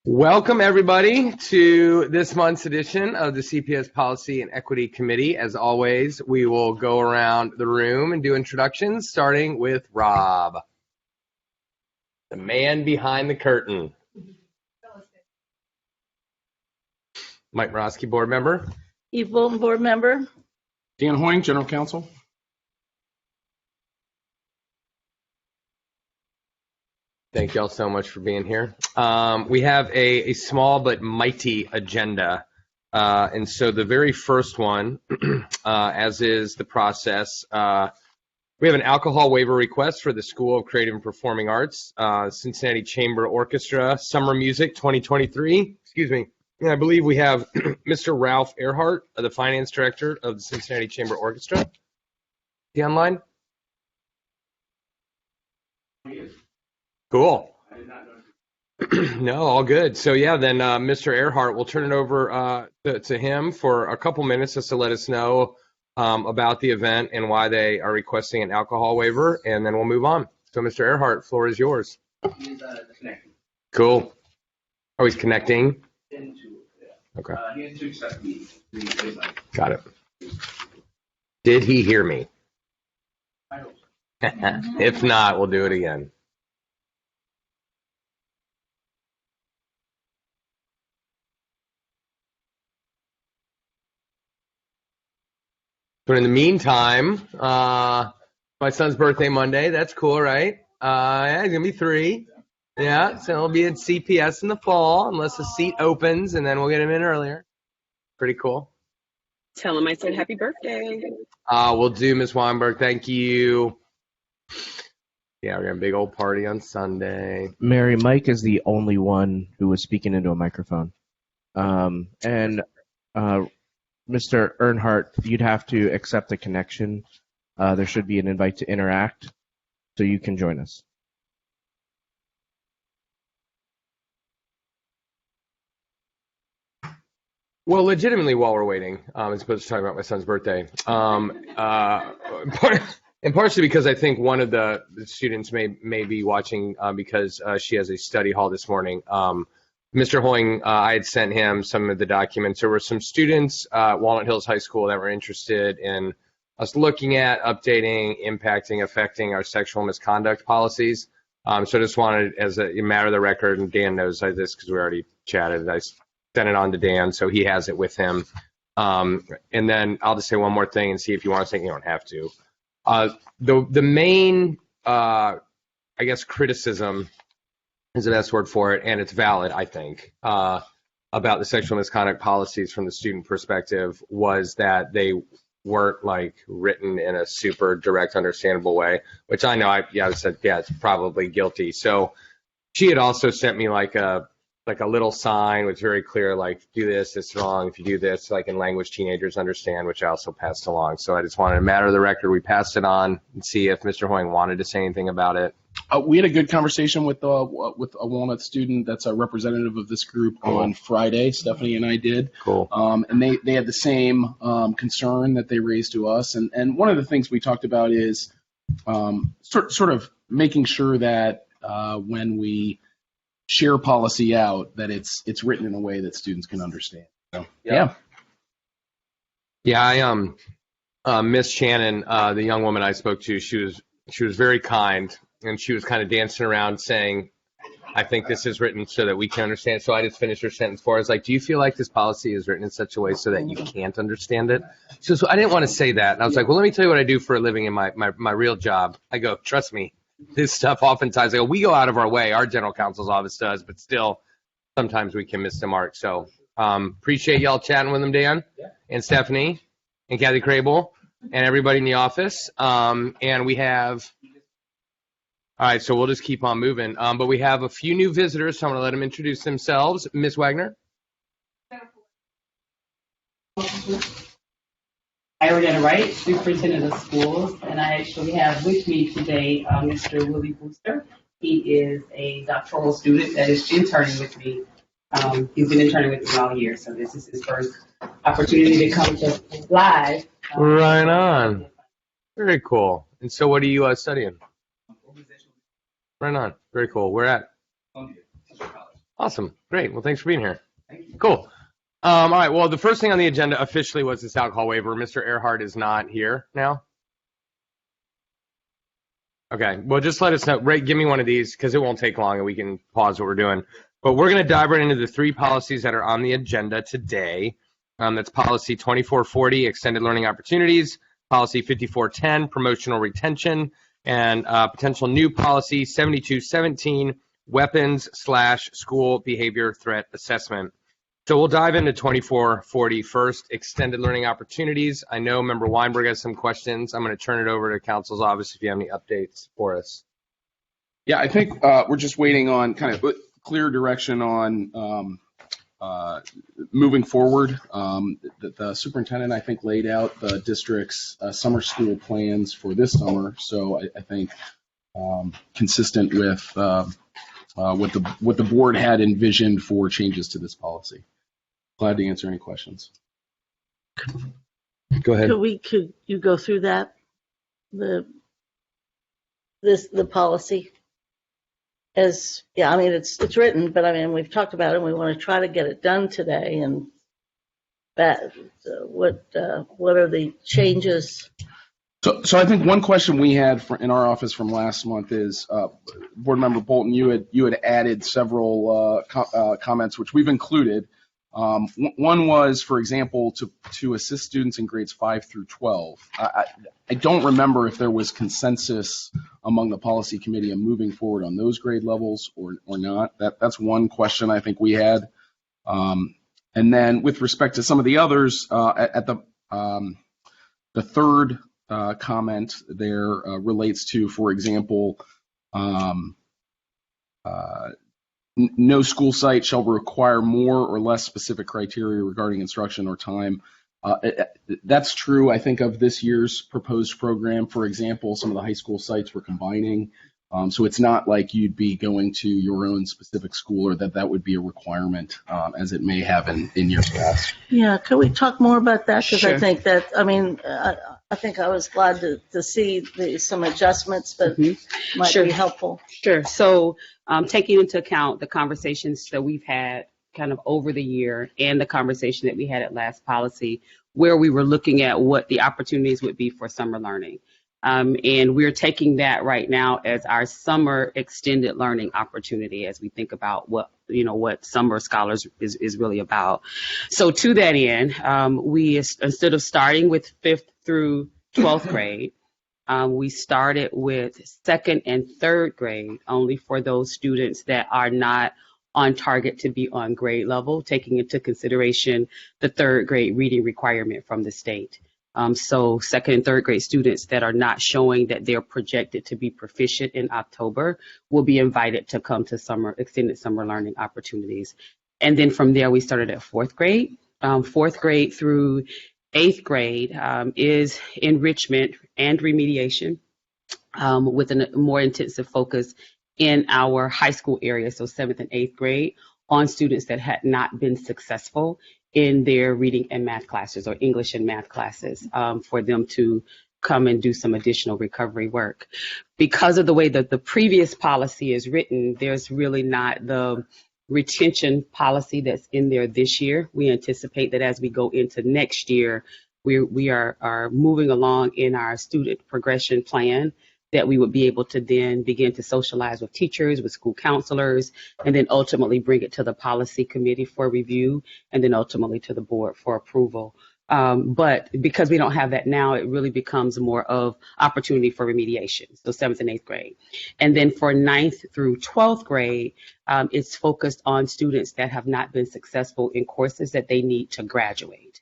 Welcome, everybody, to this month's edition of the CPS Policy and Equity Committee. As always, we will go around the room and do introductions, starting with Rob, the man behind the curtain. Mike Morosky, board member. Eve Bolton, board member. Dan Hoying, general counsel. Thank you all so much for being here. We have a small but mighty agenda. And so the very first one, as is the process, we have an alcohol waiver request for the School of Creative and Performing Arts, Cincinnati Chamber Orchestra, Summer Music 2023. Excuse me. And I believe we have Mr. Ralph Earhart, the finance director of the Cincinnati Chamber Orchestra. Is he online? Cool. No, all good. So yeah, then Mr. Earhart, we'll turn it over to him for a couple minutes just to let us know about the event and why they are requesting an alcohol waiver, and then we'll move on. So Mr. Earhart, floor is yours. He's connecting. Cool. Oh, he's connecting? Okay. He has to accept me. Got it. Did he hear me? I hope so. If not, we'll do it again. But in the meantime, my son's birthday Monday. That's cool, right? Yeah, he's going to be 3. Yeah, so he'll be at CPS in the fall unless the seat opens, and then we'll get him in earlier. Pretty cool. Tell him I said happy birthday. We'll do, Ms. Weinberg. Thank you. Yeah, we're going to have a big old party on Sunday. Mary, Mike is the only one who was speaking into a microphone. And Mr. Earnhardt, you'd have to accept the connection. There should be an invite to interact, so you can join us. Well, legitimately, while we're waiting, as opposed to talking about my son's birthday, and partially because I think one of the students may be watching because she has a study hall this morning. Mr. Hoying, I had sent him some of the documents. There were some students at Walnut Hills High School that were interested in us looking at updating, impacting, affecting our sexual misconduct policies. So I just wanted, as a matter of the record, and Dan knows this because we already chatted, I sent it on to Dan, so he has it with him. And then I'll just say one more thing and see if you want to say you don't have to. The main, I guess, criticism is the best word for it, and it's valid, I think, about the sexual misconduct policies from the student perspective was that they weren't like written in a super direct, understandable way, which I know I said, yeah, it's probably guilty. So she had also sent me like a little sign was very clear, like, do this, it's wrong. If you do this, like in language teenagers understand, which I also passed along. So I just wanted to matter of the record. We passed it on and see if Mr. Hoying wanted to say anything about it. We had a good conversation with a Walnut student that's a representative of this group on Friday. Stephanie and I did. Cool. And they had the same concern that they raised to us. And one of the things we talked about is sort of making sure that when we share policy out, that it's written in a way that students can understand. So, yeah. I Miss Shannon, the young woman I spoke to, she was very kind, and she was kind of dancing around saying, I think this is written so that we can understand. So I just finished her sentence for her. I was like, do you feel like this policy is written in such a way so that you can't understand it? So I didn't want to say that. And I was like, well, let me tell you what I do for a living in my real job. I go, trust me, this stuff oftentimes, we go out of our way. Our general counsel's office does, but still, sometimes we can miss the mark. So appreciate y'all chatting with them, Dan, and Stephanie, and Kathy Crable, and everybody in the office. And we have, all right, so we'll just keep on moving. But we have a few new visitors, so I'm going to let them introduce themselves. Ms. Wagner. Ariana Wright, superintendent of schools, and I actually have with me today Mr. Willie Booster. He is a doctoral student that is interning with me. He's been interning with me all year, so this is his first opportunity to come to live. Right on. Very cool. And so what are you studying? Right on. Very cool. Where at? Columbia Teacher College. Awesome. Great. Well, thanks for being here. Thank you. Cool. All right. Well, the first thing on the agenda officially was this alcohol waiver. Mr. Earhart is not here now. Okay. Well, just let us know. Ray, give me one of these because it won't take long and we can pause what we're doing. But we're going to dive right into the three policies that are on the agenda today. That's policy 2440, extended learning opportunities, policy 5410, promotional retention, and potential new policy 7217, weapons/school behavior threat assessment. So we'll dive into 2440 first, extended learning opportunities. I know Member Weinberg has some questions. I'm going to turn it over to Council's office if you have any updates for us. Yeah, I think we're just waiting on kind of clear direction on moving forward. The superintendent, I think, laid out the district's summer school plans for this summer. So I think consistent with what the board had envisioned for changes to this policy. Glad to answer any questions. Go ahead. Could you go through that? The policy? I mean, it's written, but I mean, we've talked about it and we want to try to get it done today. And that, what are the changes? So I think one question we had in our office from last month is, Board Member Bolton, you had added several comments, which we've included. One was, for example, to assist students in grades 5 through 12. I don't remember if there was consensus among the policy committee on moving forward on those grade levels or not. That's one question I think we had. And then with respect to some of the others, at the third comment there relates to, for example, no school site shall require more or less specific criteria regarding instruction or time. That's true, I think, of this year's proposed program. For example, some of the high school sites were combining. So it's not like you'd be going to your own specific school or that would be a requirement as it may have in years past. Yeah, can we talk more about that? Because Sure. I think that, I mean, I think I was glad to see some adjustments that might Sure. be helpful. Sure. So taking into account the conversations that we've had kind of over the year and the conversation that we had at last policy, where we were looking at what the opportunities would be for summer learning. And we're taking that right now as our summer extended learning opportunity as we think about what Summer Scholars is really about. So to that end, we, instead of starting with 5th through 12th grade, we started with 2nd and 3rd grade only for those students that are not on target to be on grade level, taking into consideration the 3rd grade reading requirement from the state. So 2nd and 3rd grade students that are not showing that they're projected to be proficient in October will be invited to come to extended summer learning opportunities. And then from there, we started at 4th grade. 4th grade through 8th grade is enrichment and remediation with a more intensive focus in our high school area, so 7th and 8th grade, on students that had not been successful in their reading and math classes or English and math classes for them to come and do some additional recovery work. Because of the way that the previous policy is written, there's really not the retention policy that's in there this year. We anticipate that as we go into next year, we are moving along in our student progression plan, that we would be able to then begin to socialize with teachers, with school counselors, and then ultimately bring it to the policy committee for review, and then ultimately to the board for approval. But because we don't have that now, it really becomes more of opportunity for remediation, so 7th and 8th grade. And then for 9th through 12th grade, it's focused on students that have not been successful in courses that they need to graduate.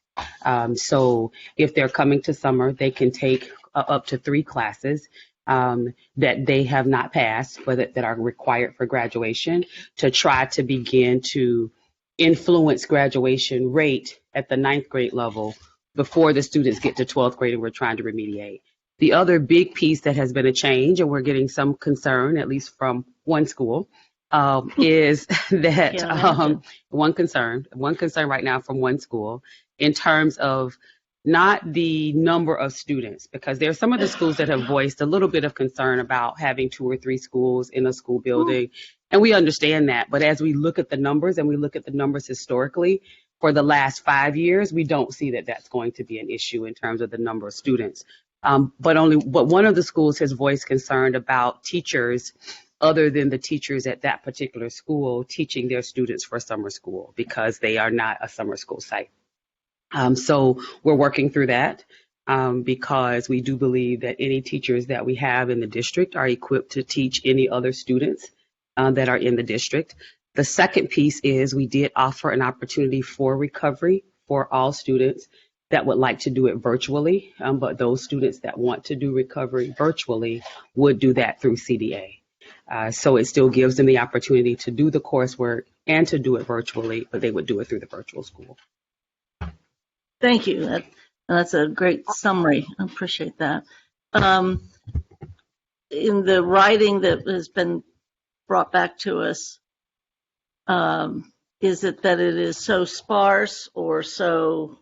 So if they're coming to summer, they can take up to 3 classes that they have not passed, but that are required for graduation, to try to begin to influence graduation rate at the 9th grade level before the students get to 12th grade and we're trying to remediate. The other big piece that has been a change, and we're getting some concern, at least from one school, is that one concern right now from one school in terms of not the number of students, because there are some of the schools that have voiced a little bit of concern about having 2 or 3 schools in a school building, And we understand that. But as we look at the numbers and we look at the numbers historically for the last 5 years, we don't see that that's going to be an issue in terms of the number of students. But one of the schools has voiced concern about teachers other than the teachers at that particular school teaching their students for summer school because they are not a summer school site. So we're working through that because we do believe that any teachers that we have in the district are equipped to teach any other students that are in the district. The second piece is we did offer an opportunity for recovery for all students that would like to do it virtually, but those students that want to do recovery virtually would do that through CDA. So it still gives them the opportunity to do the coursework and to do it virtually, but they would do it through the virtual school. Thank you. That's a great summary. I appreciate that. In the writing that has been brought back to us, is it that it is so sparse or so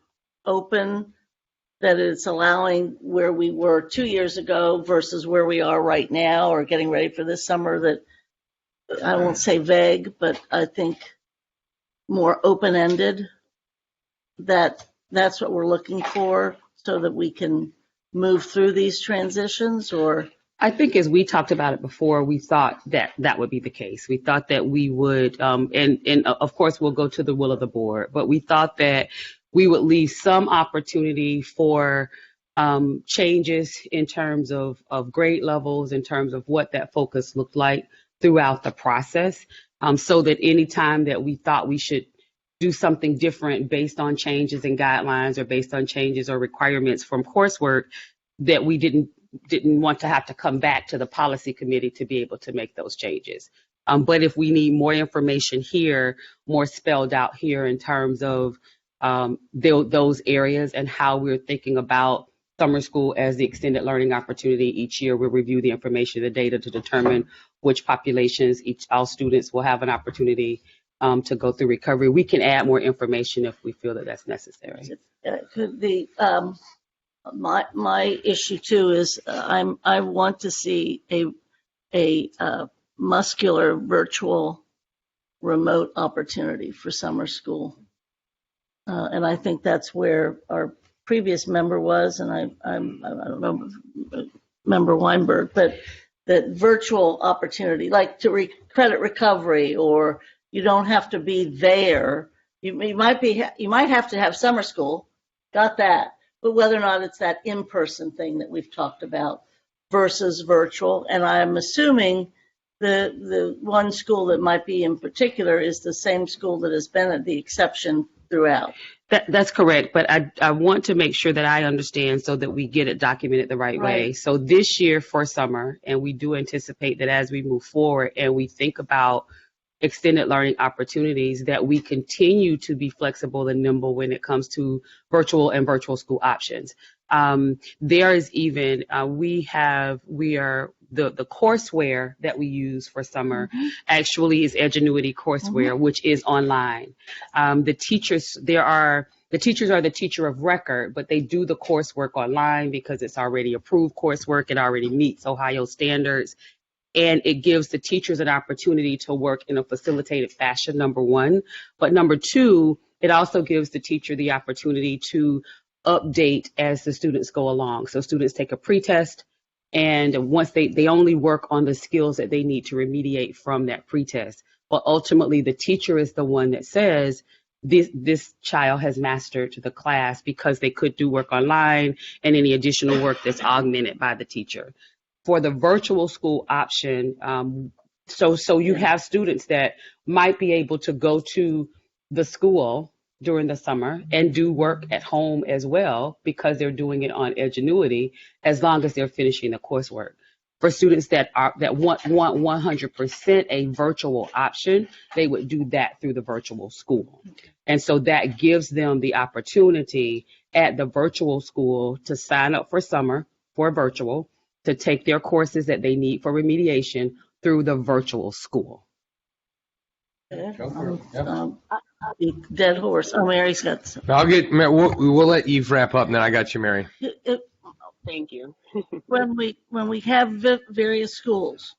open that it's allowing where we were 2 years ago versus where we are right now or getting ready for this summer, that I won't say vague, but I think more open-ended, that's what we're looking for so that we can move through these transitions? Or I think as we talked about it before, we thought that that would be the case. We thought that we would, and of course we'll go to the will of the board, but we thought that we would leave some opportunity for changes in terms of grade levels, in terms of what that focus looked like throughout the process, so that any time that we thought we should do something different based on changes in guidelines or based on changes or requirements from coursework, that we didn't want to have to come back to the policy committee to be able to make those changes. But if we need more information here, more spelled out here in terms of those areas and how we're thinking about summer school as the extended learning opportunity each year, we'll review the information, the data to determine which populations all students will have an opportunity to go through recovery. We can add more information if we feel that that's necessary. My issue too is I want to see a muscular virtual remote opportunity for summer school, and I think that's where our previous member was, and I don't know, Member Weinberg, but that virtual opportunity, like to credit recovery, or you don't have to be there. You might have to have summer school, got that. But whether or not it's that in-person thing that we've talked about versus virtual, and I'm assuming the one school that might be in particular is the same school that has been the exception throughout. That's correct, but I want to make sure that I understand so that we get it documented the right way. So this year for summer, and we do anticipate that as we move forward and we think about extended learning opportunities, that we continue to be flexible and nimble when it comes to virtual and virtual school options. There is even, the courseware that we use for summer actually is Edgenuity courseware, which is online. The teachers are the teacher of record, but they do the coursework online because it's already approved coursework. It already meets Ohio standards. And it gives the teachers an opportunity to work in a facilitated fashion, number one. But number two, it also gives the teacher the opportunity to update as the students go along. So students take a pretest, and once they only work on the skills that they need to remediate from that pretest. But ultimately, the teacher is the one that says, this child has mastered the class, because they could do work online and any additional work that's augmented by the teacher. For the virtual school option, so you have students that might be able to go to the school during the summer and do work at home as well, because they're doing it on Edgenuity, as long as they're finishing the coursework. For students that want 100% a virtual option, they would do that through the virtual school. And so that gives them the opportunity at the virtual school to sign up for summer for virtual, to take their courses that they need for remediation through the virtual school. Dead horse. Oh, Mary's got some. We'll let Eve wrap up, and then I got you, Mary. Thank you. When we have various schools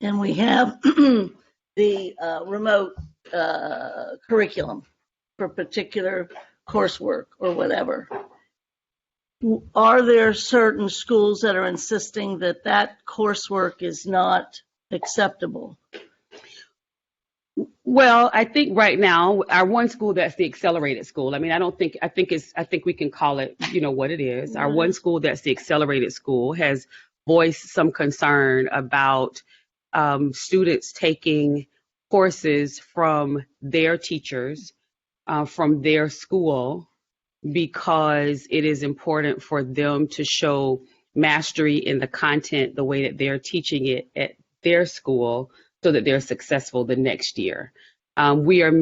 and we have the remote curriculum for particular coursework or whatever. Are there certain schools that are insisting that that coursework is not acceptable? Well, I think right now our one school, that's the accelerated school. I mean, I think we can call it, what it is. Our one school, that's the accelerated school, has voiced some concern about students taking courses from their teachers, from their school, because it is important for them to show mastery in the content the way that they're teaching it at their school so that they're successful the next year. We have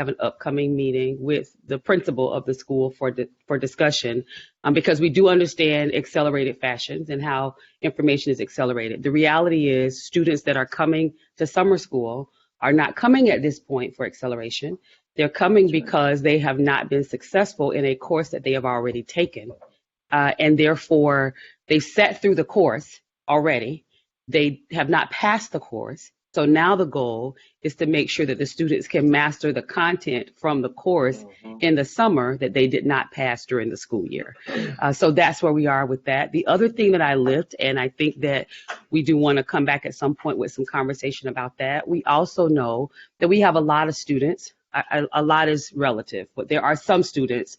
an upcoming meeting with the principal of the school for discussion, because we do understand accelerated fashions and how information is accelerated. The reality is students that are coming to summer school are not coming at this point for acceleration. They're coming because they have not been successful in a course that they have already taken. And therefore, they sat through the course already. They have not passed the course. So now the goal is to make sure that the students can master the content from the course in the summer that they did not pass during the school year. So that's where we are with that. The other thing that I lift, and I think that we do want to come back at some point with some conversation about that, we also know that we have a lot of students. A lot is relative, but there are some students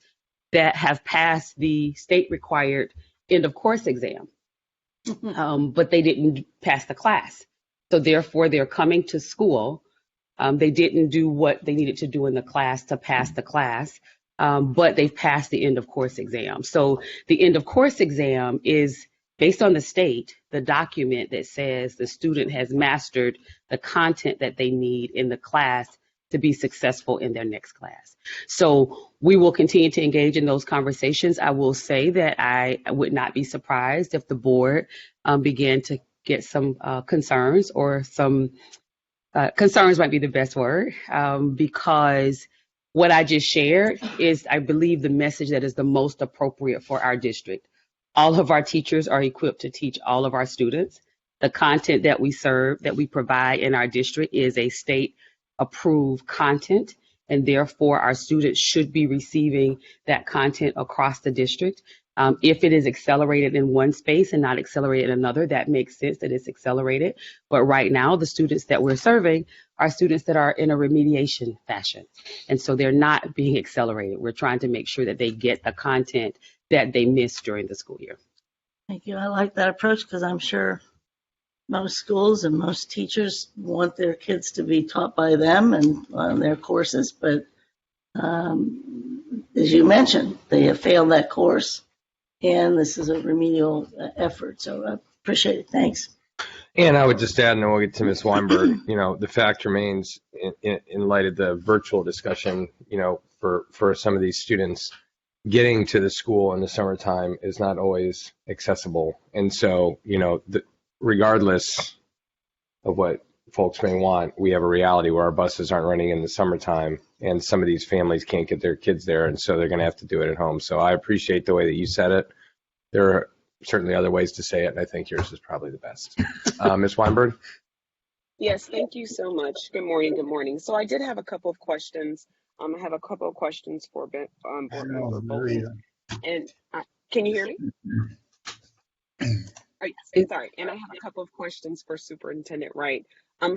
that have passed the state required end of course exam, but they didn't pass the class. So therefore, they're coming to school. They didn't do what they needed to do in the class to pass the class, but they've passed the end of course exam. So the end of course exam is based on the state, the document that says the student has mastered the content that they need in the class to be successful in their next class. So we will continue to engage in those conversations. I will say that I would not be surprised if the board began to get some concerns, or some concerns might be the best word, because what I just shared is, I believe, the message that is the most appropriate for our district. All of our teachers are equipped to teach all of our students. The content that we serve, that we provide in our district, is a state approved content, and therefore our students should be receiving that content across the district. If it is accelerated in one space and not accelerated in another, that makes sense that it's accelerated. But right now, the students that we're serving are students that are in a remediation fashion. And so they're not being accelerated. We're trying to make sure that they get the content that they missed during the school year. Thank you. I like that approach, because I'm sure most schools and most teachers want their kids to be taught by them and on their courses. But as you mentioned, they have failed that course, and this is a remedial effort. So I appreciate it. Thanks. And I would just add, and then we'll get to Ms. Weinberg, the fact remains, in light of the virtual discussion, for some of these students, getting to the school in the summertime is not always accessible. And so, regardless of what folks may want, we have a reality where our buses aren't running in the summertime, and some of these families can't get their kids there, and so they're going to have to do it at home. So I appreciate the way that you said it. There are certainly other ways to say it, and I think yours is probably the best. Ms. Weinberg? Yes, thank you so much. Good morning. Good morning. So I did have a couple of questions. I have a couple of questions for board member Bolton. And can you hear me? Sorry. And I have a couple of questions for Superintendent Wright.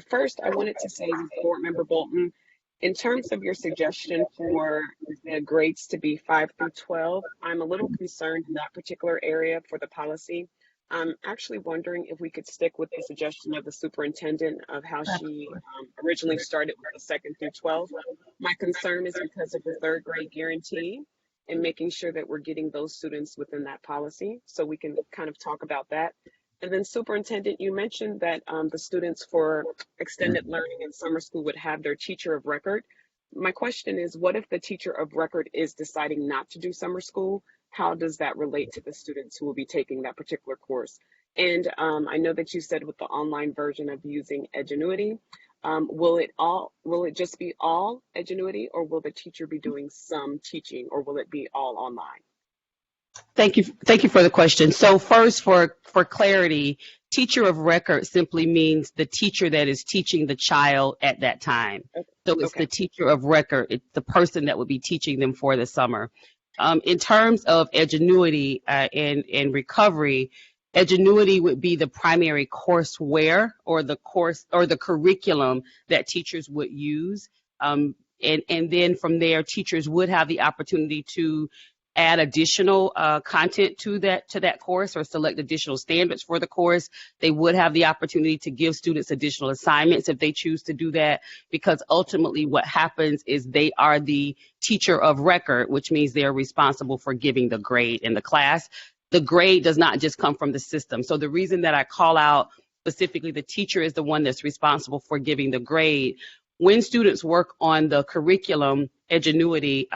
First, I wanted to say, board member Bolton, in terms of your suggestion for the grades to be 5 through 12, I'm a little concerned in that particular area for the policy. I'm actually wondering if we could stick with the suggestion of the superintendent of how she originally started with the 2nd through 12. My concern is because of the 3rd grade guarantee and making sure that we're getting those students within that policy. So we can kind of talk about that. And then superintendent, you mentioned that the students for extended learning in summer school would have their teacher of record. My question is, what if the teacher of record is deciding not to do summer school? How does that relate to the students who will be taking that particular course? And I know that you said with the online version of using Edgenuity, will it just be all Edgenuity, or will the teacher be doing some teaching, or will it be all online? Thank you for the question. So first, for clarity, teacher of record simply means the teacher that is teaching the child at that time. So it's Okay. the teacher of record. It's the person that would be teaching them for the summer. In terms of Edgenuity and recovery, Edgenuity would be the primary courseware or the course or the curriculum that teachers would use. And then from there, teachers would have the opportunity to add additional content to that course or select additional standards for the course. They would have the opportunity to give students additional assignments if they choose to do that, because ultimately what happens is they are the teacher of record, which means they're responsible for giving the grade in the class. The grade does not just come from the system. So the reason that I call out specifically the teacher is the one that's responsible for giving the grade. When students work on the curriculum, Edgenuity,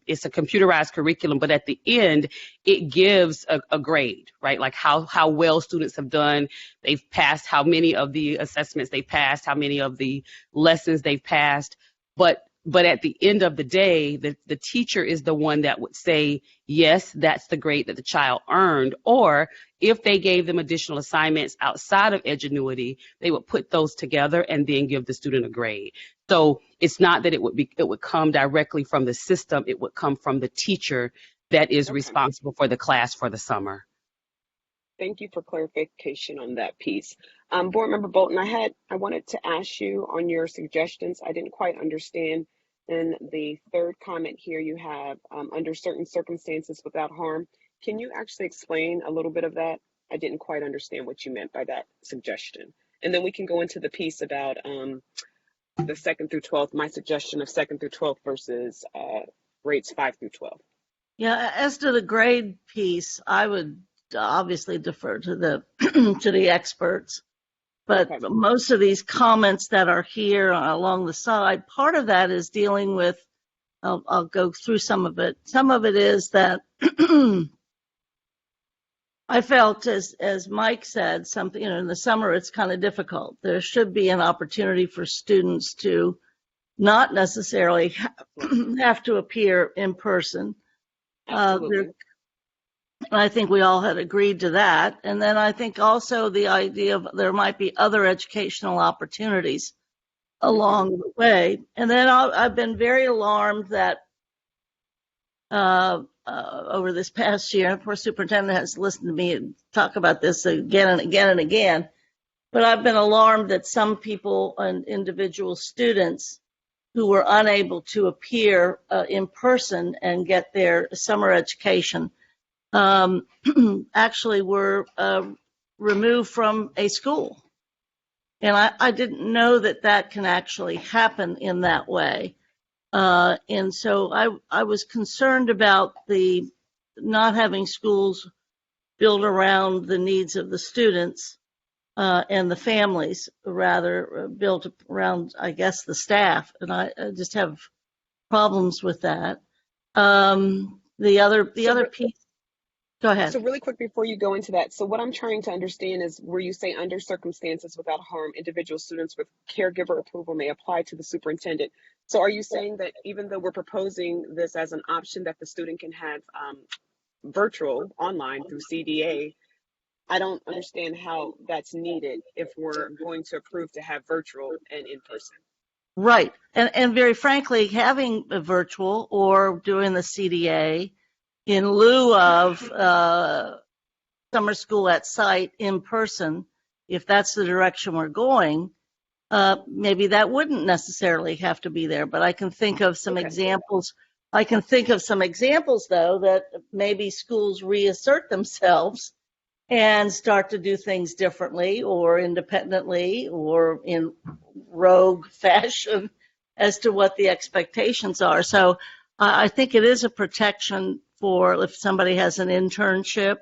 it's a computerized curriculum, but at the end, it gives a grade, right? Like how well students have done. They've passed how many of the assessments they passed, how many of the lessons they've passed. But at the end of the day, the teacher is the one that would say, yes, that's the grade that the child earned. Or if they gave them additional assignments outside of Edgenuity, they would put those together and then give the student a grade. So it's not that it would come directly from the system. It would come from the teacher that is responsible for the class for the summer. Thank you for clarification on that piece. Board Member Bolton, I wanted to ask you on your suggestions. I didn't quite understand. In the third comment here, you have under certain circumstances without harm. Can you actually explain a little bit of that? I didn't quite understand what you meant by that suggestion. And then we can go into the piece about the 2nd through 12th, my suggestion of 2nd through 12th versus grades 5 through 12. Yeah, as to the grade piece, I would obviously defer to the to the experts. But Okay. most of these comments that are here along the side, part of that is dealing with, I'll go through some of it. Some of it is that I felt, as Mike said, something, in the summer it's kind of difficult. There should be an opportunity for students to not necessarily have to appear in person. Absolutely. I think we all had agreed to that. And then I think also the idea of there might be other educational opportunities along the way. And then I've been very alarmed that over this past year, and poor superintendent has listened to me talk about this again and again and again, but I've been alarmed that some people and individual students who were unable to appear in person and get their summer education actually were removed from a school. And I didn't know that can actually happen in that way. And so I was concerned about the not having schools built around the needs of the students and the families, rather built around, I guess, the staff. And I just have problems with that. The other piece. Go ahead. So really quick before you go into that, so what I'm trying to understand is where you say under circumstances without harm, individual students with caregiver approval may apply to the superintendent. So are you saying that even though we're proposing this as an option that the student can have virtual online through CDA, I don't understand how that's needed if we're going to approve to have virtual and in person. Right. And very frankly, having a virtual or doing the CDA in lieu of summer school at site in person, if that's the direction we're going, maybe that wouldn't necessarily have to be there. But I can think of some examples. I can think of some examples, though, that maybe schools reassert themselves and start to do things differently or independently or in rogue fashion as to what the expectations are. So I think it is a protection for if somebody has an internship,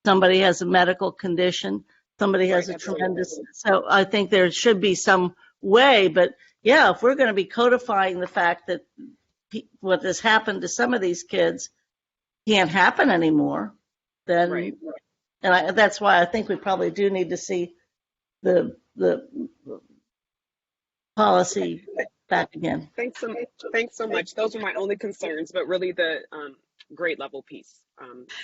somebody has a medical condition, somebody has a tremendous, so I think there should be some way, but yeah, if we're going to be codifying the fact that what has happened to some of these kids can't happen anymore, then, and that's why I think we probably do need to see the policy back again. Thanks so much. Those are my only concerns, but really the grade level piece,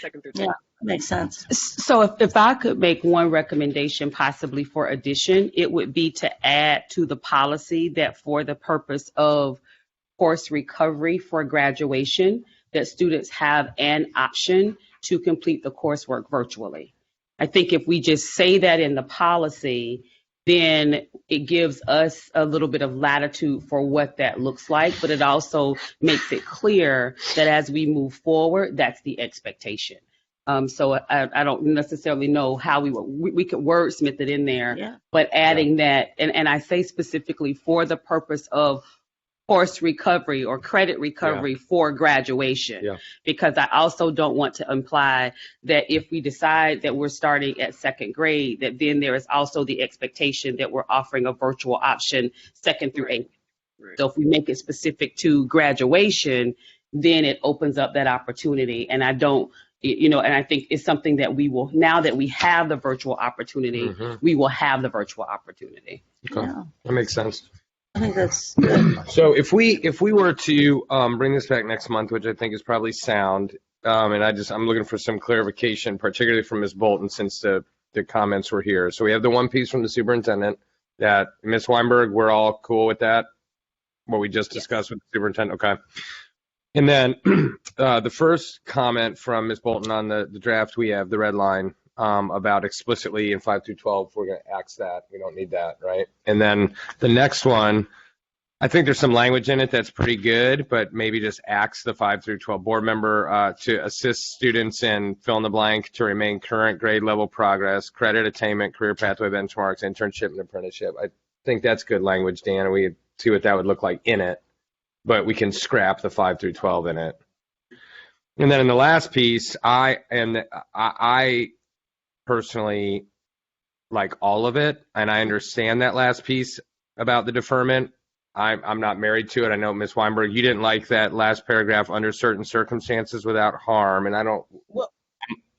second through 10th. Yeah, makes sense. So if I could make one recommendation possibly for addition, it would be to add to the policy that for the purpose of course recovery for graduation, that students have an option to complete the coursework virtually. I think if we just say that in the policy, then it gives us a little bit of latitude for what that looks like, but it also makes it clear that as we move forward, that's the expectation. So I don't necessarily know how we could wordsmith it in there, Yeah. but adding that, and I say specifically for the purpose of course recovery or credit recovery for graduation, because I also don't want to imply that if we decide that we're starting at second grade, that then there is also the expectation that we're offering a virtual option second through eighth. Right. So if we make it specific to graduation, then it opens up that opportunity. And I don't, and I think it's something that we will, now that we have the virtual opportunity, we will have the virtual opportunity. Okay. Yeah. That makes sense. I think that's good. So if we were to bring this back next month, which I think is probably sound, and I'm looking for some clarification, particularly from Ms. Bolton, since the comments were here. So we have the one piece from the superintendent that Ms. Weinberg, we're all cool with that, what we just discussed with the superintendent. Okay. And then the first comment from Ms. Bolton on the draft, we have the red line about explicitly in 5 through 12, we're going to axe that. We don't need that, right? And then the next one, I think there's some language in it that's pretty good, but maybe just axe the 5 through 12 board member to assist students in fill in the blank to remain current grade level progress, credit attainment, career pathway benchmarks, internship and apprenticeship. I think that's good language, Dan, and we see what that would look like in it, but we can scrap the 5 through 12 in it. And then in the last piece, I personally like all of it, and I understand that last piece about the deferment. I'm not married to it. I know, Ms. Weinberg, you didn't like that last paragraph, under certain circumstances without harm, and I don't. Well,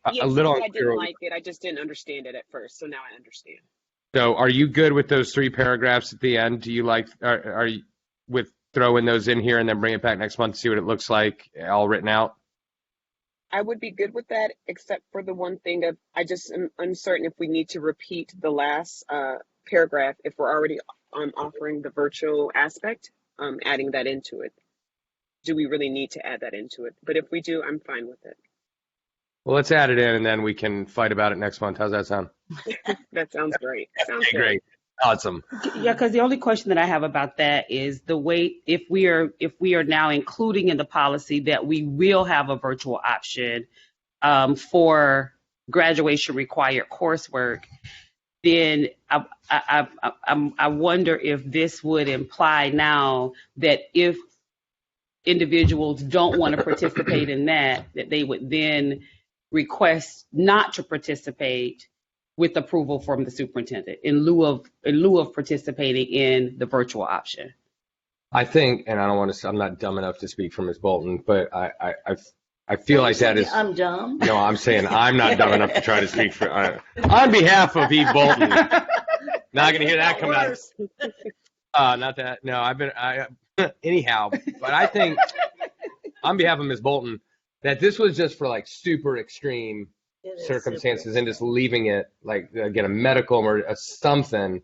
a little I unclear. didn't like it. I just didn't understand it at first, so now I understand. So are you good with those 3 paragraphs at the end? Do you like, are you with throwing those in here and then bring it back next month to see what it looks like all written out? I would be good with that, except for the one thing of I just am uncertain if we need to repeat the last paragraph if we're already offering the virtual aspect, adding that into it. Do we really need to add that into it? But if we do, I'm fine with it. Well, let's add it in and then we can fight about it next month. How's that sound? That sounds great. Sounds Great. Awesome. Yeah, because the only question that I have about that is the way, if we are now including in the policy that we will have a virtual option for graduation required coursework, then I wonder if this would imply now that if individuals don't want to participate in that they would then request not to participate with approval from the superintendent in lieu of participating in the virtual option. I think, and I don't want to, I'm not dumb enough to speak for Ms. Bolton, but I feel like that is. I'm dumb. No, I'm saying I'm not dumb enough to try to speak for, on behalf of Eve Bolton. Not going to hear that come out. Not that. No, anyhow, but I think on behalf of Ms. Bolton that this was just for like super extreme circumstances and just leaving it like, again, a medical or something.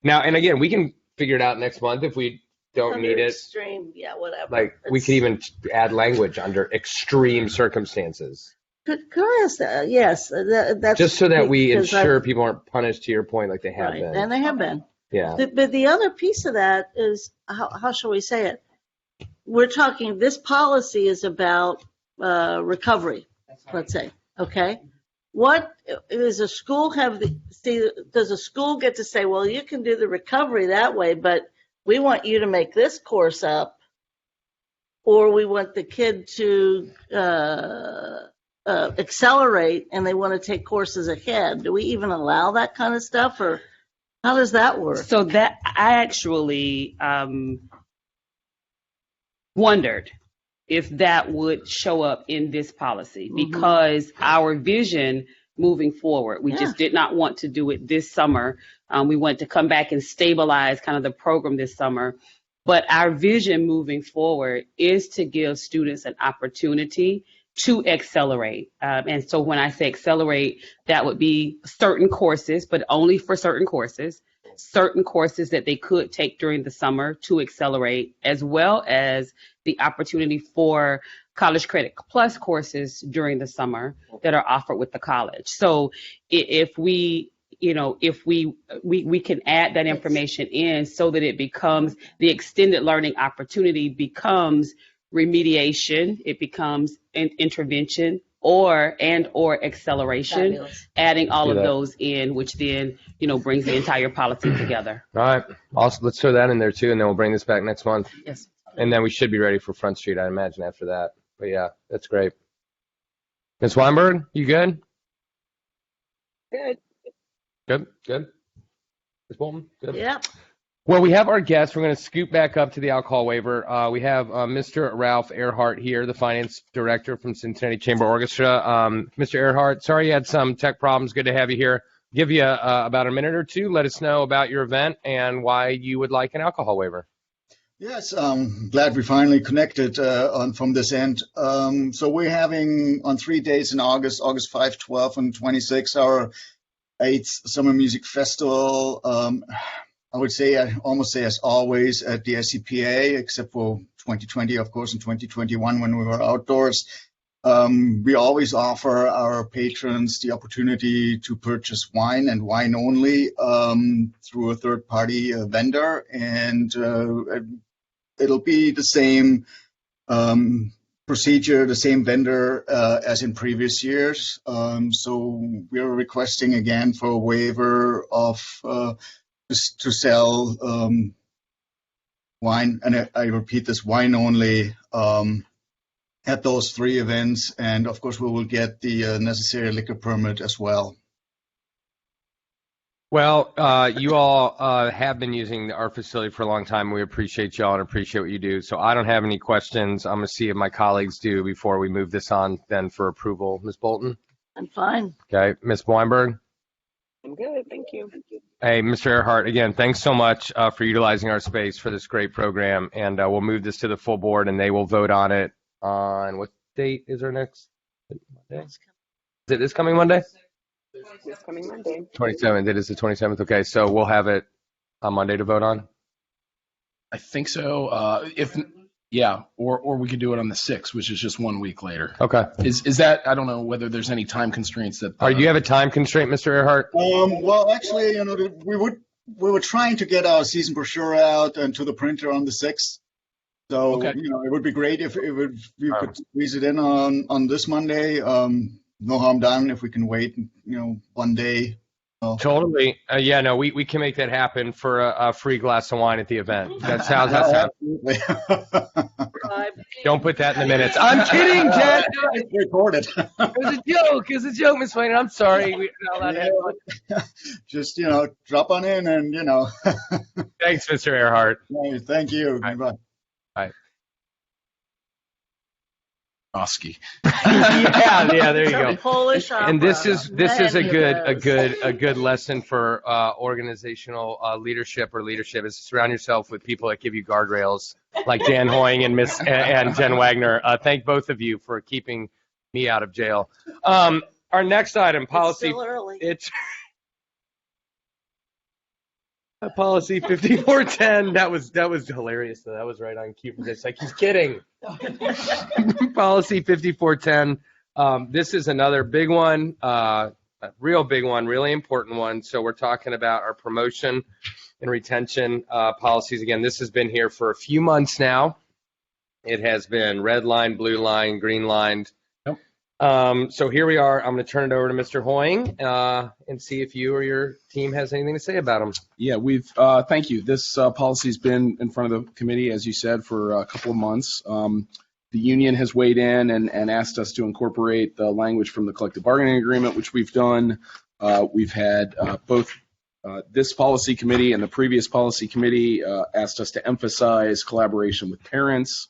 Now, and again, we can figure it out next month if we don't need it. Extreme, yeah, whatever. Like we could even add language under extreme circumstances. Could I ask that? Yes, that's just so that we ensure people aren't punished, to your point, like they have been. And they have been. Yeah. But the other piece of that is, how shall we say it? We're talking, this policy is about recovery, let's say, okay? What does a school does a school get to say, well, you can do the recovery that way, but we want you to make this course up, or we want the kid to accelerate and they want to take courses ahead? Do we even allow that kind of stuff, or how does that work? So that I actually wondered if that would show up in this policy, because our vision moving forward, we just did not want to do it this summer. We want to come back and stabilize kind of the program this summer. But our vision moving forward is to give students an opportunity to accelerate. And so when I say accelerate, that would be certain courses, but only for certain courses that they could take during the summer to accelerate, as well as the opportunity for college credit plus courses during the summer that are offered with the college. So if we can add that information in so that it becomes the extended learning opportunity becomes remediation, it becomes intervention or acceleration, Fabulous. adding all of that. those in, which then, brings the entire policy together. All right. Also, let's throw that in there too, and then we'll bring this back next month. Yes. And then we should be ready for Front Street, I imagine, after that. But yeah, that's great. Ms. Weinberg, you good? Good. Good. Ms. Bolton, good? Yep. Well, we have our guests. We're going to scoot back up to the alcohol waiver. We have Mr. Ralph Earhart here, the finance director from Cincinnati Chamber Orchestra. Mr. Earhart, sorry you had some tech problems. Good to have you here. Give you about a minute or two. Let us know about your event and why you would like an alcohol waiver. Yes, glad we finally connected from this end. So we're having on 3 days in August 5, 12, and 26, our 8th Summer Music Festival. I would say, I almost say as always, at the SCPA, except for 2020, of course, and 2021 when we were outdoors. We always offer our patrons the opportunity to purchase wine and wine only through a third-party vendor, and it'll be the same procedure, the same vendor as in previous years. So we're requesting again for a waiver of to sell wine, and I repeat this, wine only at those 3 events, and of course we will get the necessary liquor permit as well. Well, you all have been using our facility for a long time. We appreciate y'all and appreciate what you do. So I don't have any questions. I'm going to see if my colleagues do before we move this on then for approval. Ms. Bolton? I'm fine. Okay. Ms. Weinberg? I'm good. Thank you. Hey, Mr. Earhart, again, thanks so much for utilizing our space for this great program. And we'll move this to the full board, and they will vote on it on what date is our next Monday? Is it this coming Monday? This coming Monday. 27th. It is the 27th. Okay, so we'll have it on Monday to vote on? I think so. Or we could do it on the 6th, which is just 1 week later. Okay. Is that, I don't know whether there's any time constraints that. Do you have a time constraint, Mr. Earhart? Well, actually, we were trying to get our season brochure out and to the printer on the 6th. So, Okay. it would be great if we could squeeze it in on this Monday. No harm done if we can wait, 1 day. Totally. We can make that happen for a free glass of wine at the event. That sounds. Absolutely. Don't put that in the minutes. I'm kidding, Ted. It's recorded. It was a joke. It was a joke, Miss Wayne. I'm sorry. We're not allowed to have fun. Just, drop on in and, Thanks, Mr. Earhart. Thank you. Bye. Goodbye. Bye. Oski. yeah, there you go. Polish opera. And this is a Many of those. good lesson for organizational leadership is surround yourself with people that give you guardrails like Dan Hoying and Jen Wagner. Thank both of you for keeping me out of jail. Our next item, policy. It's still early. It's policy 5410. That was hilarious. Though. That was right on cue for this. Like he's kidding. Policy 5410. This is another big one, a real big one, really important one. So we're talking about our promotion and retention policies. Again, this has been here for a few months now. It has been red line, blue line, green lined. So here we are. I'm going to turn it over to Mr. Hoying and see if you or your team has anything to say about them. Yeah, thank you. This policy's been in front of the committee, as you said, for a couple of months. The union has weighed in and asked us to incorporate the language from the collective bargaining agreement, which we've done. We've had both this policy committee and the previous policy committee asked us to emphasize collaboration with parents,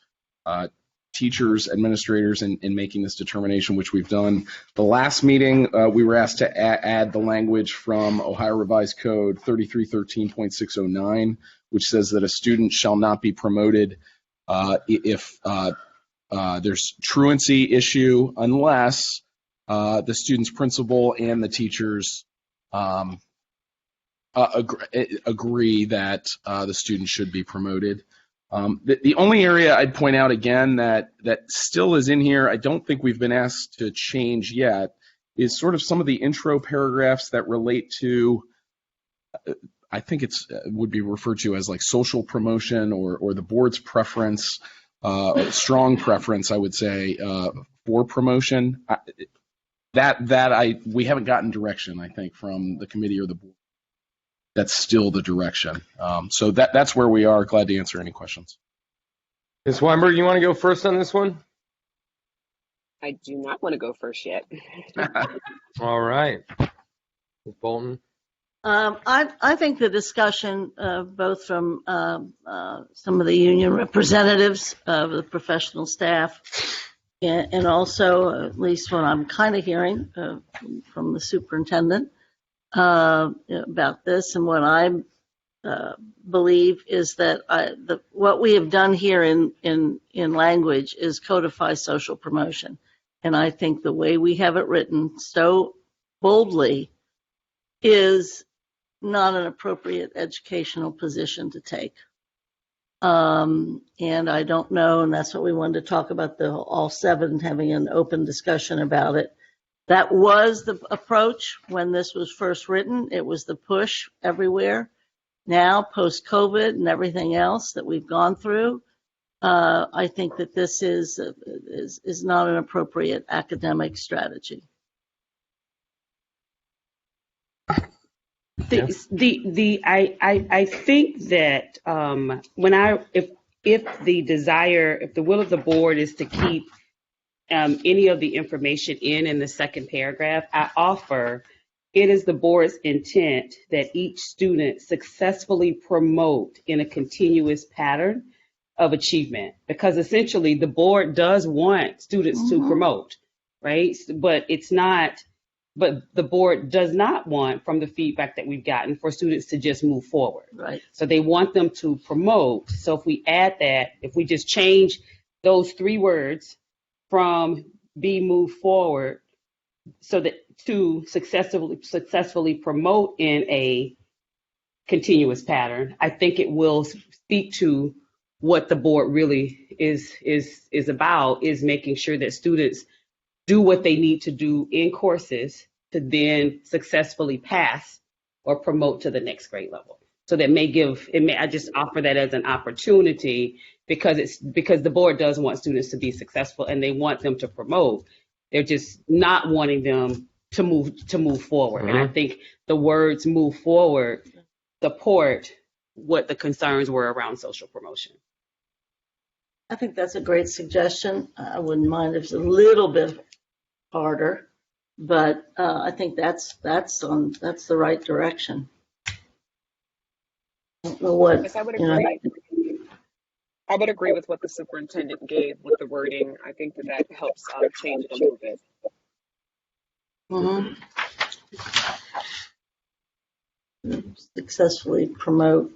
teachers, administrators in making this determination, which we've done. The last meeting, we were asked to add the language from Ohio Revised Code 3313.609, which says that a student shall not be promoted if there's truancy issue unless the student's principal and the teachers agree that the student should be promoted. The only area I'd point out again that still is in here, I don't think we've been asked to change yet, is sort of some of the intro paragraphs that relate to, I think it's would be referred to as like social promotion or the board's preference, strong preference, I would say, for promotion. We haven't gotten direction, I think, from the committee or the board. That's still the direction. So that's where we are. Glad to answer any questions. Ms. Weinberg, you want to go first on this one? I do not want to go first yet. All right. Ms. Bolton? I think the discussion, both from some of the union representatives of the professional staff, and also, at least what I'm kind of hearing from the superintendent about this, and what I believe is that what we have done here in language is codify social promotion. And I think the way we have it written so boldly is not an appropriate educational position to take. And I don't know, and that's what we wanted to talk about, all seven having an open discussion about it. That was the approach when this was first written. It was the push everywhere. Now, post-COVID and everything else that we've gone through, I think that this is not an appropriate academic strategy. I think that if the will of the board is to keep any of the information in the second paragraph, I offer it is the board's intent that each student successfully promote in a continuous pattern of achievement, because essentially the board does want students to promote, right? But the board does not want, from the feedback that we've gotten, for students to just move forward. Right. So they want them to promote. So if we add that, if we just change those three words from be moved forward, so that to successfully promote in a continuous pattern, I think it will speak to what the board really is about, is making sure that students do what they need to do in courses to then successfully pass or promote to the next grade level. So that I just offer that as an opportunity, because the board does want students to be successful and they want them to promote. They're just not wanting them to move forward. Mm-hmm. And I think the words move forward support what the concerns were around social promotion. I think that's a great suggestion. I wouldn't mind if it's a little bit harder, but I think that's the right direction. I don't know what. Yes, I would agree. I would agree with what the superintendent gave with the wording. I think that helps change it a little bit. Mm-hmm. Successfully promote.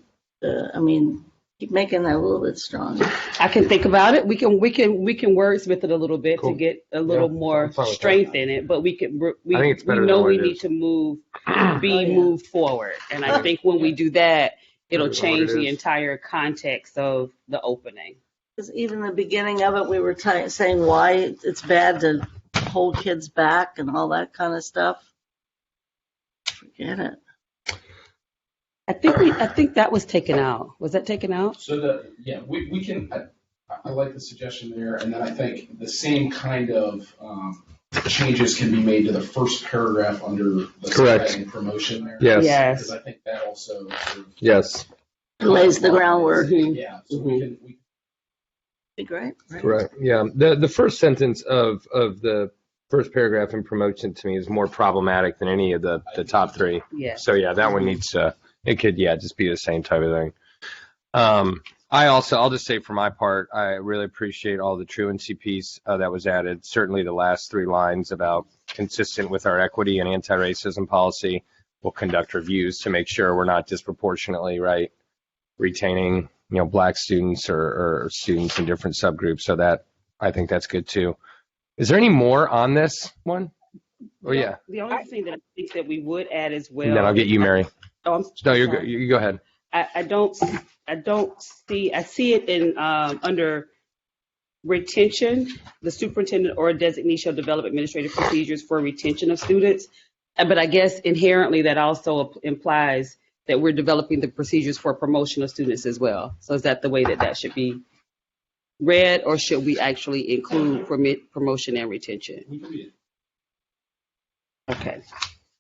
Keep making that a little bit stronger. I can think about it. We can wordsmith it a little bit to get a little more strength in it. But we know we need to moved forward. And I think when we do that, it'll change the entire context of the opening. Because even the beginning of it, we were saying why it's bad to hold kids back and all that kind of stuff. Forget it. I think that was taken out. Was that taken out? So we can. I like the suggestion there, and then I think the same kind of changes can be made to the first paragraph under the promotion there. Yes. Because I think that also lays the groundwork. Yeah. So we can. Be great. Right? Correct. Yeah. The first sentence of the first paragraph in promotion to me is more problematic than any of the top three. Yeah. So that one needs to. It could, just be the same type of thing. I'll just say for my part, I really appreciate all the truancy piece that was added. Certainly the last three lines about consistent with our equity and anti-racism policy. We'll conduct reviews to make sure we're not disproportionately, retaining, black students or students in different subgroups. So that I think that's good too. Is there any more on this one? Oh yeah. The only thing that I think that we would add as well. And then I'll get you, Mary. Oh, I'm No, sorry. you go ahead. I don't see, I see it in, under retention, the superintendent or designee shall develop administrative procedures for retention of students. But I guess inherently that also implies that we're developing the procedures for promotion of students as well. So is that the way that should be read, or should we actually include promotion and retention? Okay.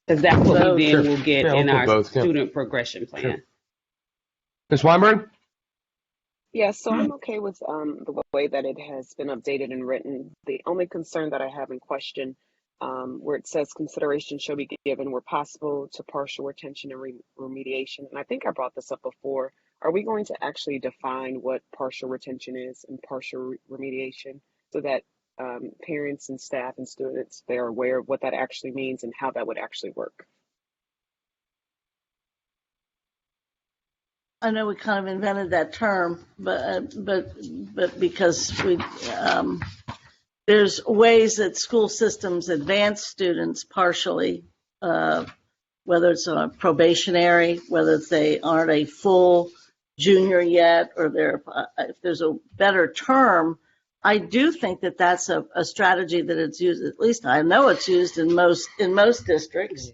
Because that's what we then will get in our student progression plan. Sure. Ms. Weinberg? Yeah, so I'm okay with the way that it has been updated and written. The only concern that I have in question, where it says consideration shall be given where possible to partial retention and remediation. And I think I brought this up before. Are we going to actually define what partial retention is and partial remediation so that parents and staff and students, they're aware of what that actually means and how that would actually work? I know we kind of invented that term, but because there's ways that school systems advance students partially, whether it's a probationary, whether they aren't a full junior yet, or if there's a better term. I do think that that's a strategy that it's used. At least I know it's used in most districts.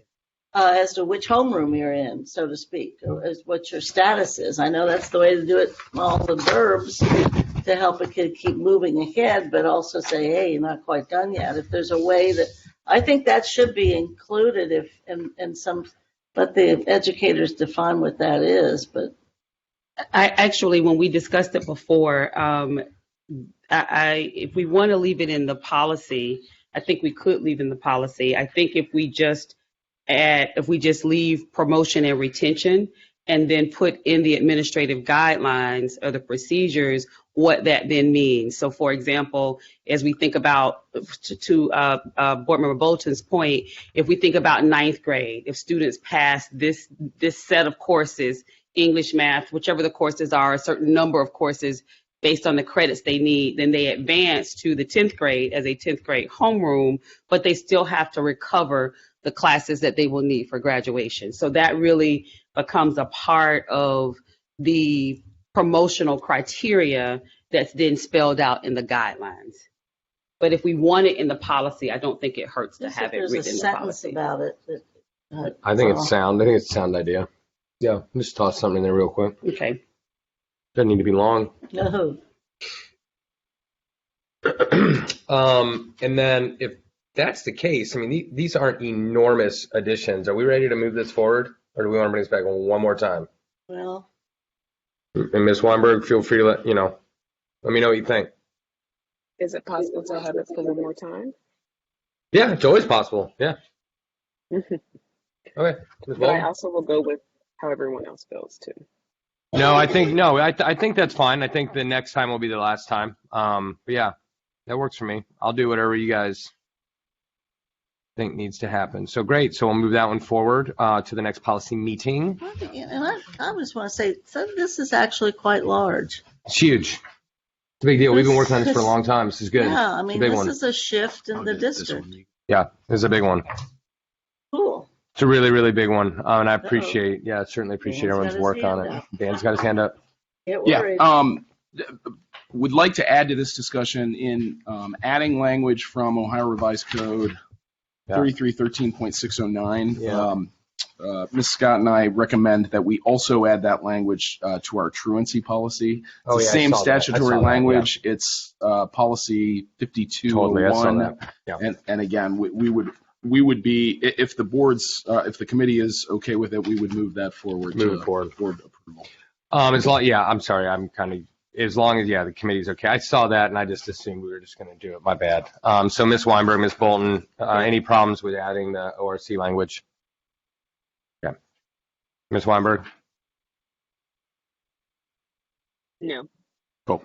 As to which homeroom you're in, so to speak, or as what your status is. I know that's the way to do it in all the verbs to help a kid keep moving ahead, but also say, hey, you're not quite done yet. If there's a way that, I think that should be included in some, let the educators define what that is. But I actually, when we discussed it before, if we want to leave it in the policy, I think we could leave in the policy. I think if we just leave promotion and retention and then put in the administrative guidelines or the procedures, what that then means. So for example, as we think about, to Board Member Bolton's point, if we think about ninth grade, if students pass this set of courses, English, math, whichever the courses are, a certain number of courses based on the credits they need, then they advance to the 10th grade as a 10th grade homeroom, but they still have to recover the classes that they will need for graduation. So that really becomes a part of the promotional criteria that's then spelled out in the guidelines. But if we want it in the policy, I don't think it hurts to have it written in the policy. About it. I think it's sound. I think it's a sound idea. Yeah, just toss something in there real quick. Okay. Doesn't need to be long. No. And then if that's the case, I mean, these aren't enormous additions. Are we ready to move this forward, or do we want to bring this back one more time? Well. And Ms. Weinberg, feel free to let me know what you think. Is it possible to have it for one more time? Yeah, it's always possible. Yeah. Okay. Ms. But I also will go with how everyone else feels too. I think that's fine. I think the next time will be the last time. But yeah, that works for me. I'll do whatever you guys think needs to happen. So great. So we'll move that one forward to the next policy meeting. And I just want to say, this is actually quite large. It's huge. It's a big deal. We've been working on this for a long time. This is good. Yeah, I mean, this is a shift in the district. Yeah, this is a big one. Cool. It's a really, really big one. And I certainly appreciate everyone's work on it. Dan's got his hand up. Yeah. Would like to add to this discussion in adding language from Ohio Revised Code 3313.609. Yeah. Ms. Scott and I recommend that we also add that language to our truancy policy. It's the same statutory language. Yeah. It's policy 5201. Totally, I saw that. Yeah. And again, we would be, if the if the committee is okay with it, we would move that forward. Move it forward. Board approval. I'm sorry. As long as the committee's okay. I saw that and I just assumed we were just going to do it. My bad. So Ms. Weinberg, Ms. Bolton, any problems with adding the ORC language? Yeah. Ms. Weinberg? No. Cool.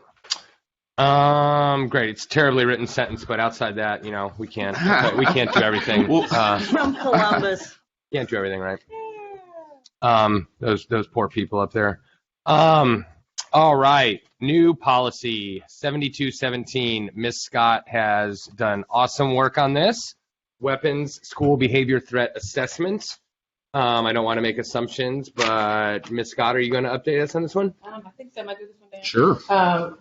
Great. It's a terribly written sentence, but outside that, we can't do everything. From Columbus. Can't do everything, right? Those poor people up there. All right, new policy 7217. Miss Scott has done awesome work on this. Weapons school behavior threat assessment. I don't want to make assumptions, but Miss Scott, are you going to update us on this one? I think so. I might do this one, Dan. Sure.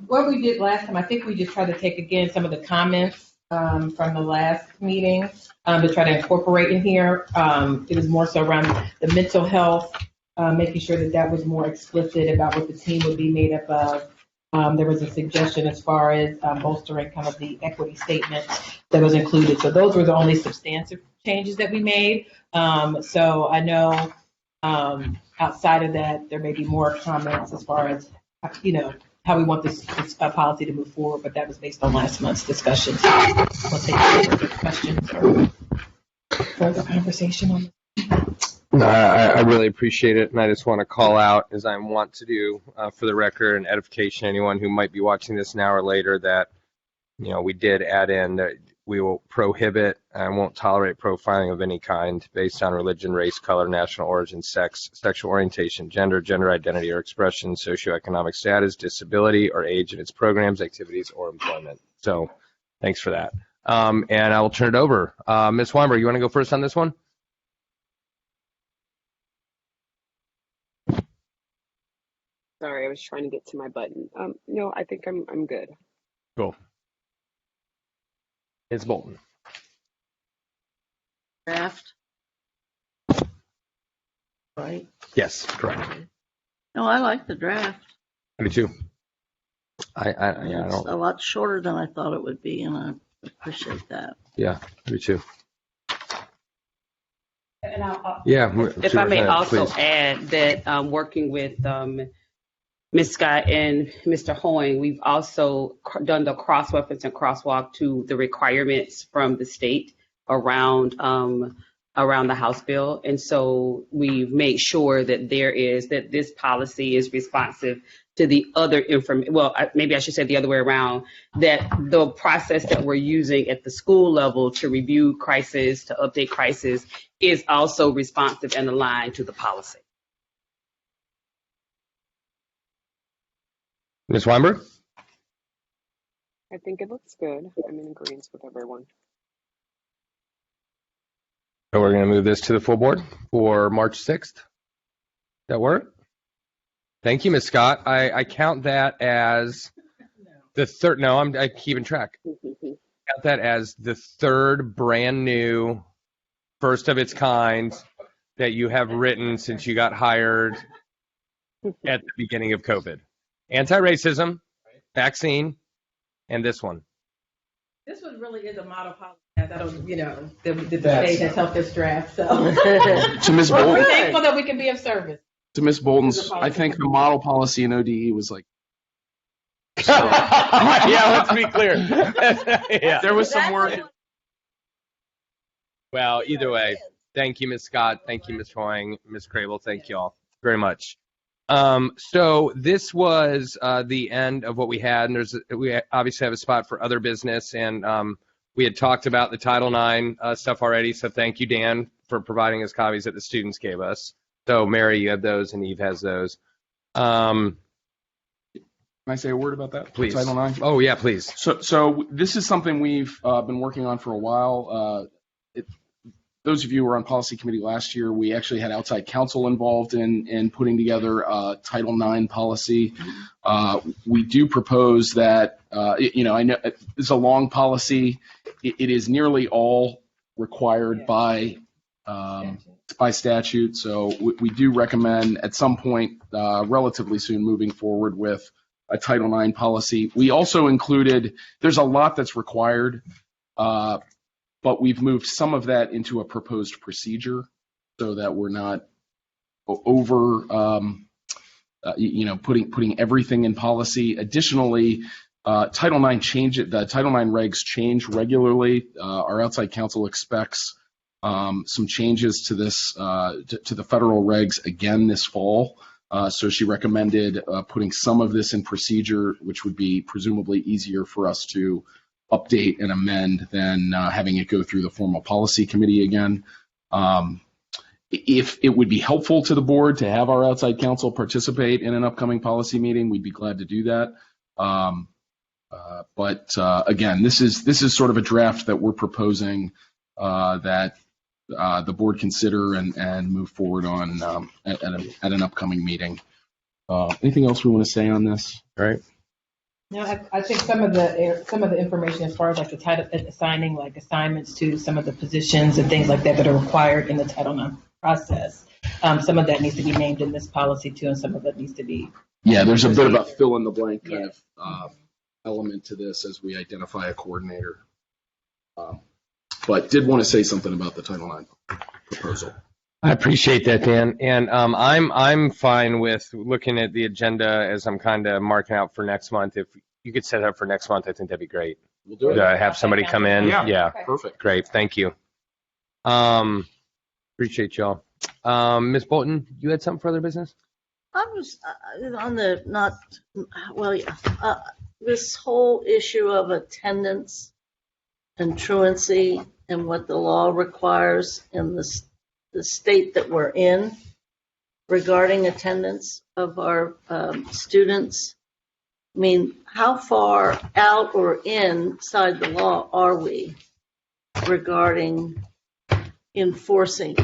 What we did last time, I think we just tried to take again some of the comments from the last meeting to try to incorporate in here. It was more so around the mental health, making sure that that was more explicit about what the team would be made up of. There was a suggestion as far as bolstering kind of the equity statement that was included. So those were the only substantive changes that we made. So I know outside of that, there may be more comments as far as, how we want this policy to move forward, but that was based on last month's discussion. So we'll take further questions or further conversation on this. No, I really appreciate it, and I just want to call out, as I want to do for the record and edification, anyone who might be watching this now or later, that we did add in that we will prohibit and won't tolerate profiling of any kind based on religion, race, color, national origin, sex, sexual orientation, gender identity or expression, socioeconomic status, disability, or age in its programs, activities, or employment. So thanks for that. And I will turn it over. Ms. Weinberg, you want to go first on this one? Sorry, I was trying to get to my button. No, I think I'm good. Cool. Ms. Bolton. Draft. Right? Yes, correct. No, I like the draft. I do too. I It's don't. a lot shorter than I thought it would be, and I appreciate that. Yeah, me too. And Yeah. if I may Superintendent, also please. add that working with Ms. Scott and Mr. Hoying, we've also done the cross-reference and crosswalk to the requirements from the state around the House bill. And so we've made sure that that this policy is responsive to the other information. Well, maybe I should say the other way around, that the process that we're using at the school level to review crisis, to update crisis, is also responsive and aligned to the policy. Ms. Weinberg? I think it looks good. I'm in agreement with everyone. So we're going to move this to the full board for March 6th. That work? Thank you, Ms. Scott. I count that as the third. No, I'm keeping track. Count that as the third brand new, first of its kind that you have written since you got hired at the beginning of COVID. Anti-racism, vaccine, and this one. This one really is a model policy. I don't, the state has helped us draft. So To Ms. we're Bolton, thankful that we can be of service. to Ms. Bolton's, I think the model policy in ODE was like, Yeah, let's be clear. Yeah. there was some work. Well, either way, thank you, Ms. Scott. Thank you, Ms. Hoying, Ms. Crable. Thank you all very much. So this was the end of what we had, and we obviously have a spot for other business, and we had talked about the Title IX stuff already, so thank you, Dan, for providing us copies that the students gave us. So, Mary, you have those, and Eve has those. Can I say a word about that? Please. Title IX? Oh, yeah, please. So this is something we've been working on for a while. Those of you who were on policy committee last year, we actually had outside counsel involved in putting together Title IX policy. We do propose that, I know it's a long policy. It is nearly all required by statute. So we do recommend at some point, relatively soon, moving forward with a Title IX policy. We also included, there's a lot that's required, but we've moved some of that into a proposed procedure so that we're not over, putting everything in policy. Additionally, Title IX the Title IX regs change regularly. Our outside counsel expects some changes to this, to the federal regs again this fall. So she recommended putting some of this in procedure, which would be presumably easier for us to update and amend than having it go through the formal policy committee again. if it would be helpful to the board to have our outside counsel participate in an upcoming policy meeting, we'd be glad to do that. But again, this is sort of a draft that we're proposing that the board consider and move forward on at an upcoming meeting. Anything else we want to say on this? All right. No, I think some of the information as far as like the title, assigning like assignments to some of the positions and things like that are required in the Title IX process. Some of that needs to be named in this policy too, and some of it needs to be. Yeah, there's a bit of a fill in the blank kind of element to this as we identify a coordinator. But did want to say something about the Title IX proposal. I appreciate that, Dan. And I'm fine with looking at the agenda as I'm kind of marking out for next month. If you could set it up for next month, I think that'd be great. We'll do it. Have somebody come in. Yeah. Perfect. Great. Thank you. Appreciate y'all. Ms. Bolton, you had something for other business? I was on the this whole issue of attendance and truancy and what the law requires in the state that we're in regarding attendance of our students. I mean, how far out or inside the law are we regarding enforcing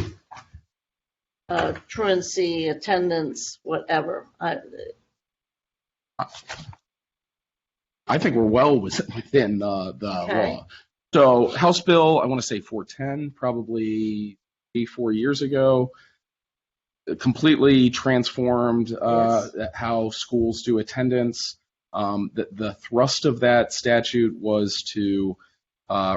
truancy, attendance, whatever? I think we're well within the law. So House Bill, I want to say 410, probably 4 years ago, completely transformed how schools do attendance. The thrust of that statute was to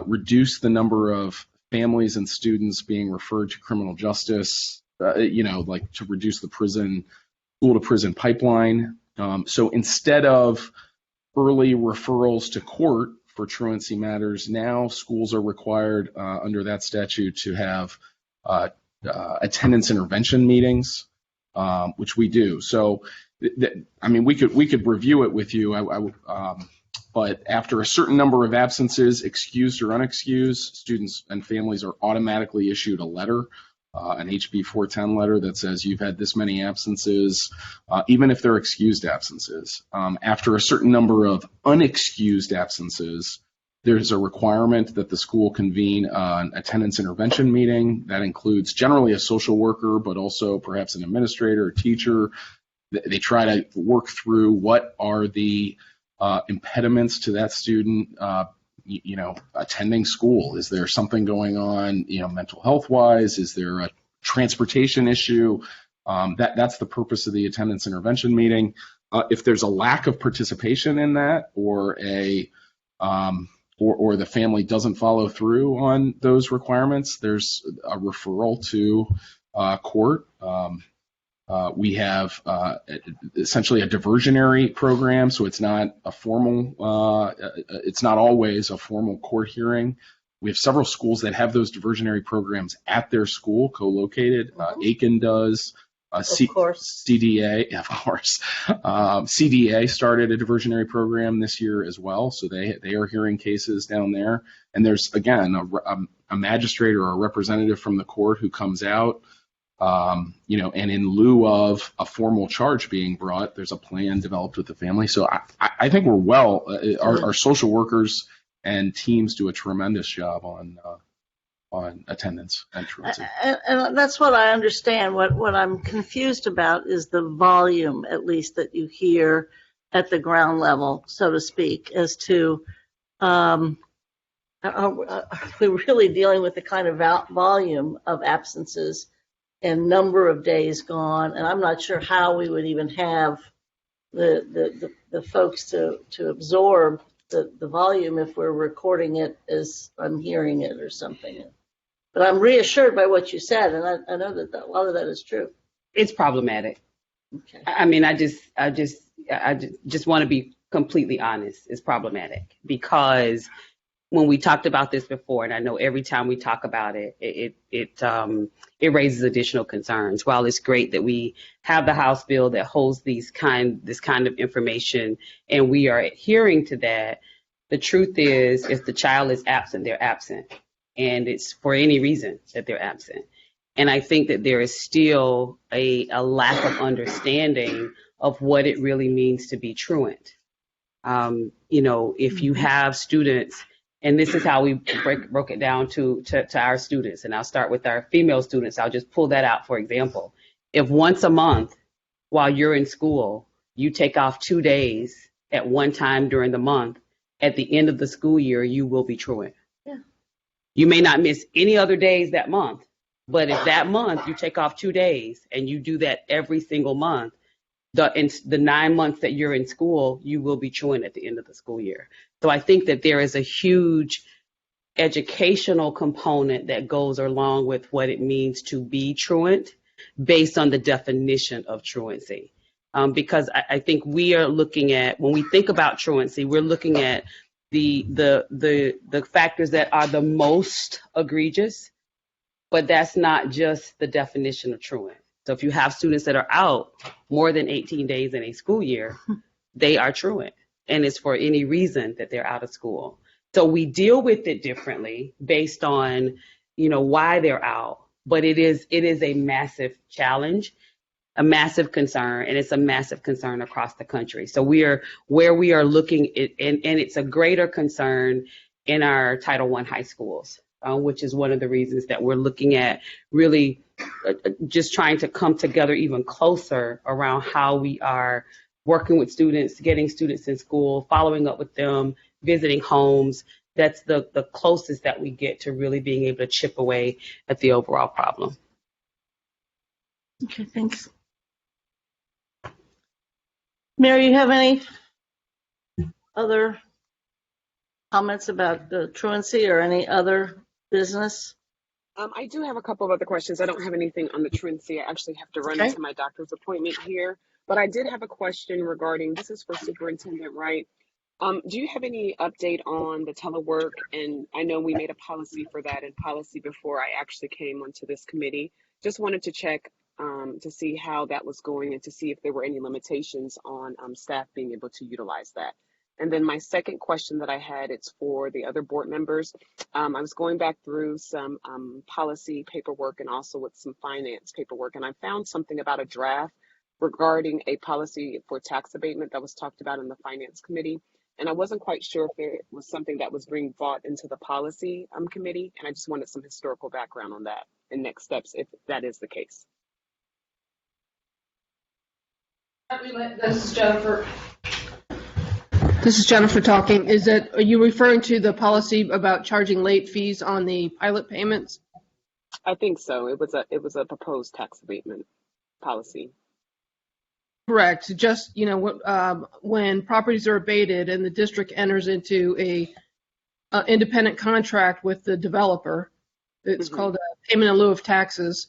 reduce the number of families and students being referred to criminal justice, like to reduce the school to prison pipeline. So instead of early referrals to court for truancy matters, now schools are required under that statute to have attendance intervention meetings, which we do. So, we could review it with you, but after a certain number of absences, excused or unexcused, students and families are automatically issued a letter, an HB 410 letter that says you've had this many absences, even if they're excused absences. After a certain number of unexcused absences, there's a requirement that the school convene an attendance intervention meeting. That includes generally a social worker, but also perhaps an administrator or teacher. They try to work through what are the impediments to that student attending school. Is there something going on, mental health wise? Is there a transportation issue? That's the purpose of the attendance intervention meeting. If there's a lack of participation in that, or or the family doesn't follow through on those requirements, there's a referral to court. We have essentially a diversionary program, so it's not a formal, it's not always a formal court hearing. We have several schools that have those diversionary programs at their school, co-located. Aiken does. CDA, of course. CDA started a diversionary program this year as well, so they are hearing cases down there. And there's, again, a magistrate or a representative from the court who comes out, and in lieu of a formal charge being brought, there's a plan developed with the family. So I think we're well. Our social workers and teams do a tremendous job on attendance and truancy. And that's what I understand. What I'm confused about is the volume, at least, that you hear at the ground level, so to speak, as to are we really dealing with the kind of volume of absences and number of days gone? And I'm not sure how we would even have the folks to absorb the volume if we're recording it as I'm hearing it or something. But I'm reassured by what you said, and I know that a lot of that is true. It's problematic. Okay. I just want to be completely honest. It's problematic because when we talked about this before, and I know every time we talk about it, it raises additional concerns. While it's great that we have the House bill that holds this kind of information, and we are adhering to that, the truth is, if the child is absent, they're absent. And it's for any reason that they're absent. And I think that there is still a lack of understanding of what it really means to be truant. If you have students, and this is how we broke it down to our students, and I'll start with our female students. I'll just pull that out for example. If once a month while you're in school, you take off 2 days at one time during the month, at the end of the school year, you will be truant. Yeah. You may not miss any other days that month, but if that month you take off 2 days and you do that every single month, the 9 months that you're in school, you will be truant at the end of the school year. So I think that there is a huge educational component that goes along with what it means to be truant based on the definition of truancy. Because I think we are looking at, when we think about truancy, we're looking at the factors that are the most egregious, but that's not just the definition of truant. So if you have students that are out more than 18 days in a school year, they are truant, and it's for any reason that they're out of school. So we deal with it differently based on, why they're out, but it is a massive challenge, a massive concern, and it's a massive concern across the country. So we are looking at, and it's a greater concern in our Title I high schools, which is one of the reasons that we're looking at really just trying to come together even closer around how we are working with students, getting students in school, following up with them, visiting homes. That's the closest that we get to really being able to chip away at the overall problem. Okay, thanks. Mary, you have any other comments about the truancy or any other business? I do have a couple of other questions. I don't have anything on the truancy. I actually have to run into my doctor's appointment here. But I did have a question regarding, this is for Superintendent Wright. Do you have any update on the telework? And I know we made a policy for that in policy before I actually came onto this committee. Just wanted to check to see how that was going and to see if there were any limitations on staff being able to utilize that. And then my second question that I had, it's for the other board members. I was going back through some policy paperwork and also with some finance paperwork, and I found something about a draft regarding a policy for tax abatement that was talked about in the finance committee. And I wasn't quite sure if it was something that was being brought into the policy committee, and I just wanted some historical background on that and next steps if that is the case. This is Jennifer. This is Jennifer talking. Are you referring to the policy about charging late fees on the pilot payments? I think so. It was a proposed tax abatement policy. Correct. Just, when properties are abated and the district enters into a independent contract with the developer, it's called a payment in lieu of taxes.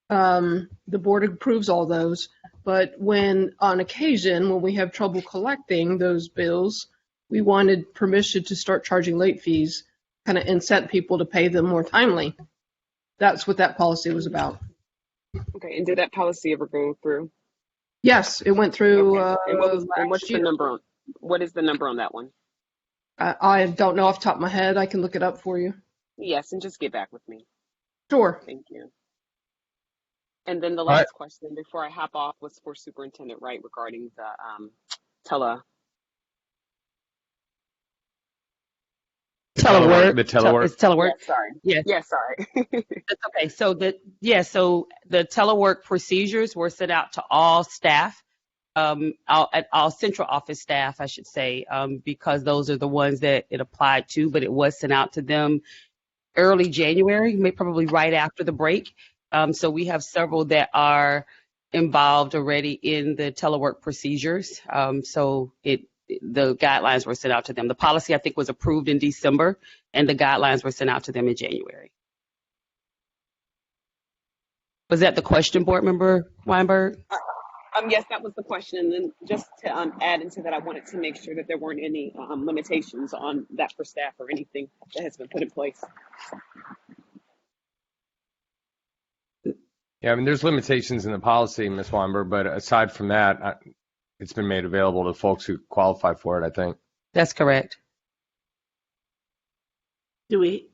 The board approves all those. But when, on occasion, when we have trouble collecting those bills, we wanted permission to start charging late fees, kind of incent people to pay them more timely. That's what that policy was about. Okay, and did that policy ever go through? Yes, it went through. Okay. And what's the number on? What is the number on that one? I don't know off the top of my head. I can look it up for you. Yes, and just get back with me. Sure. Thank you. And then the last question before I hop off was for Superintendent Wright regarding the telework. The telework. It's telework. Yeah, sorry. Yes. Yeah, sorry. That's okay. So the telework procedures were sent out to all staff, all central office staff, I should say, because those are the ones that it applied to. But it was sent out to them early January, probably right after the break. So we have several that are involved already in the telework procedures. So the guidelines were sent out to them. The policy, I think, was approved in December, and the guidelines were sent out to them in January. Was that the question, Board Member Weinberg? Yes, that was the question. And then just to add into that, I wanted to make sure that there weren't any limitations on that for staff or anything that has been put in place. Yeah, I mean, there's limitations in the policy, Ms. Weinberg, but aside from that, it's been made available to folks who qualify for it, I think. That's correct. Do we?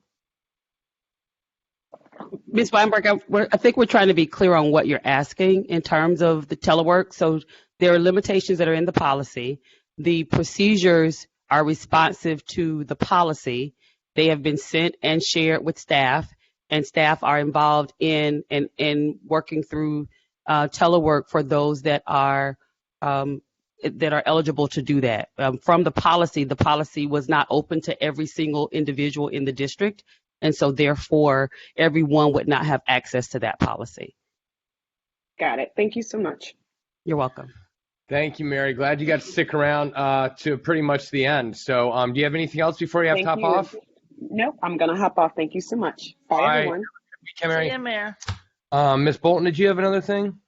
Ms. Weinberg, I think we're trying to be clear on what you're asking in terms of the telework. So there are limitations that are in the policy. The procedures are responsive to the policy. They have been sent and shared with staff, and staff are involved in working through telework for those that are eligible to do that. From the policy was not open to every single individual in the district. And so therefore, everyone would not have access to that policy. Got it. Thank you so much. You're welcome. Thank you, Mary. Glad you got to stick around to pretty much the end. So do you have anything else before you have to hop off? Nope, I'm going to hop off. Thank you so much. Bye, All right. everyone. Okay, Mary. See you, Mayor. Miss Bolton, did you have another thing?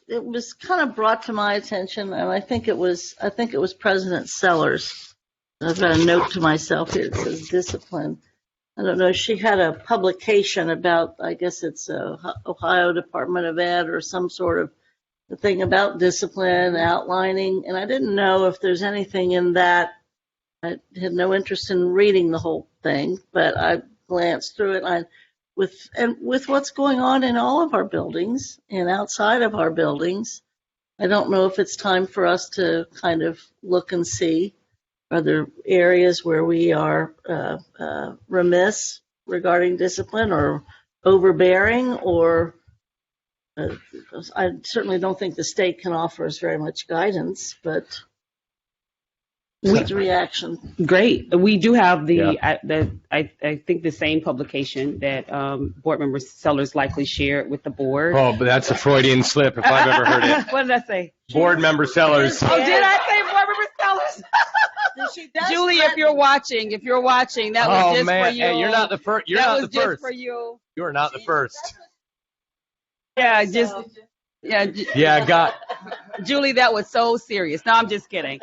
It was kind of brought to my attention, and I think it was President Sellers. I've got a note to myself here that says discipline. I don't know. She had a publication about, I guess it's Ohio Department of Ed or some sort of thing about discipline outlining, and I didn't know if there's anything in that. I had no interest in reading the whole thing, but I glanced through it. With what's going on in all of our buildings and outside of our buildings, I don't know if it's time for us to kind of look and see, are there areas where we are remiss regarding discipline or overbearing, or I certainly don't think the state can offer us very much guidance, but what's the reaction? Great. We do have I think the same publication that board member Sellers likely shared with the board. Oh, but that's a Freudian slip if I've ever heard it. What did I say? Board member Sellers. Oh, did I say board member Sellers? Julie, if you're watching, that was just for you. Hey, you're not the first. You're that not was the first. Just for you. You are not the first. Yeah, got. Julie, that was so serious. No, I'm just kidding.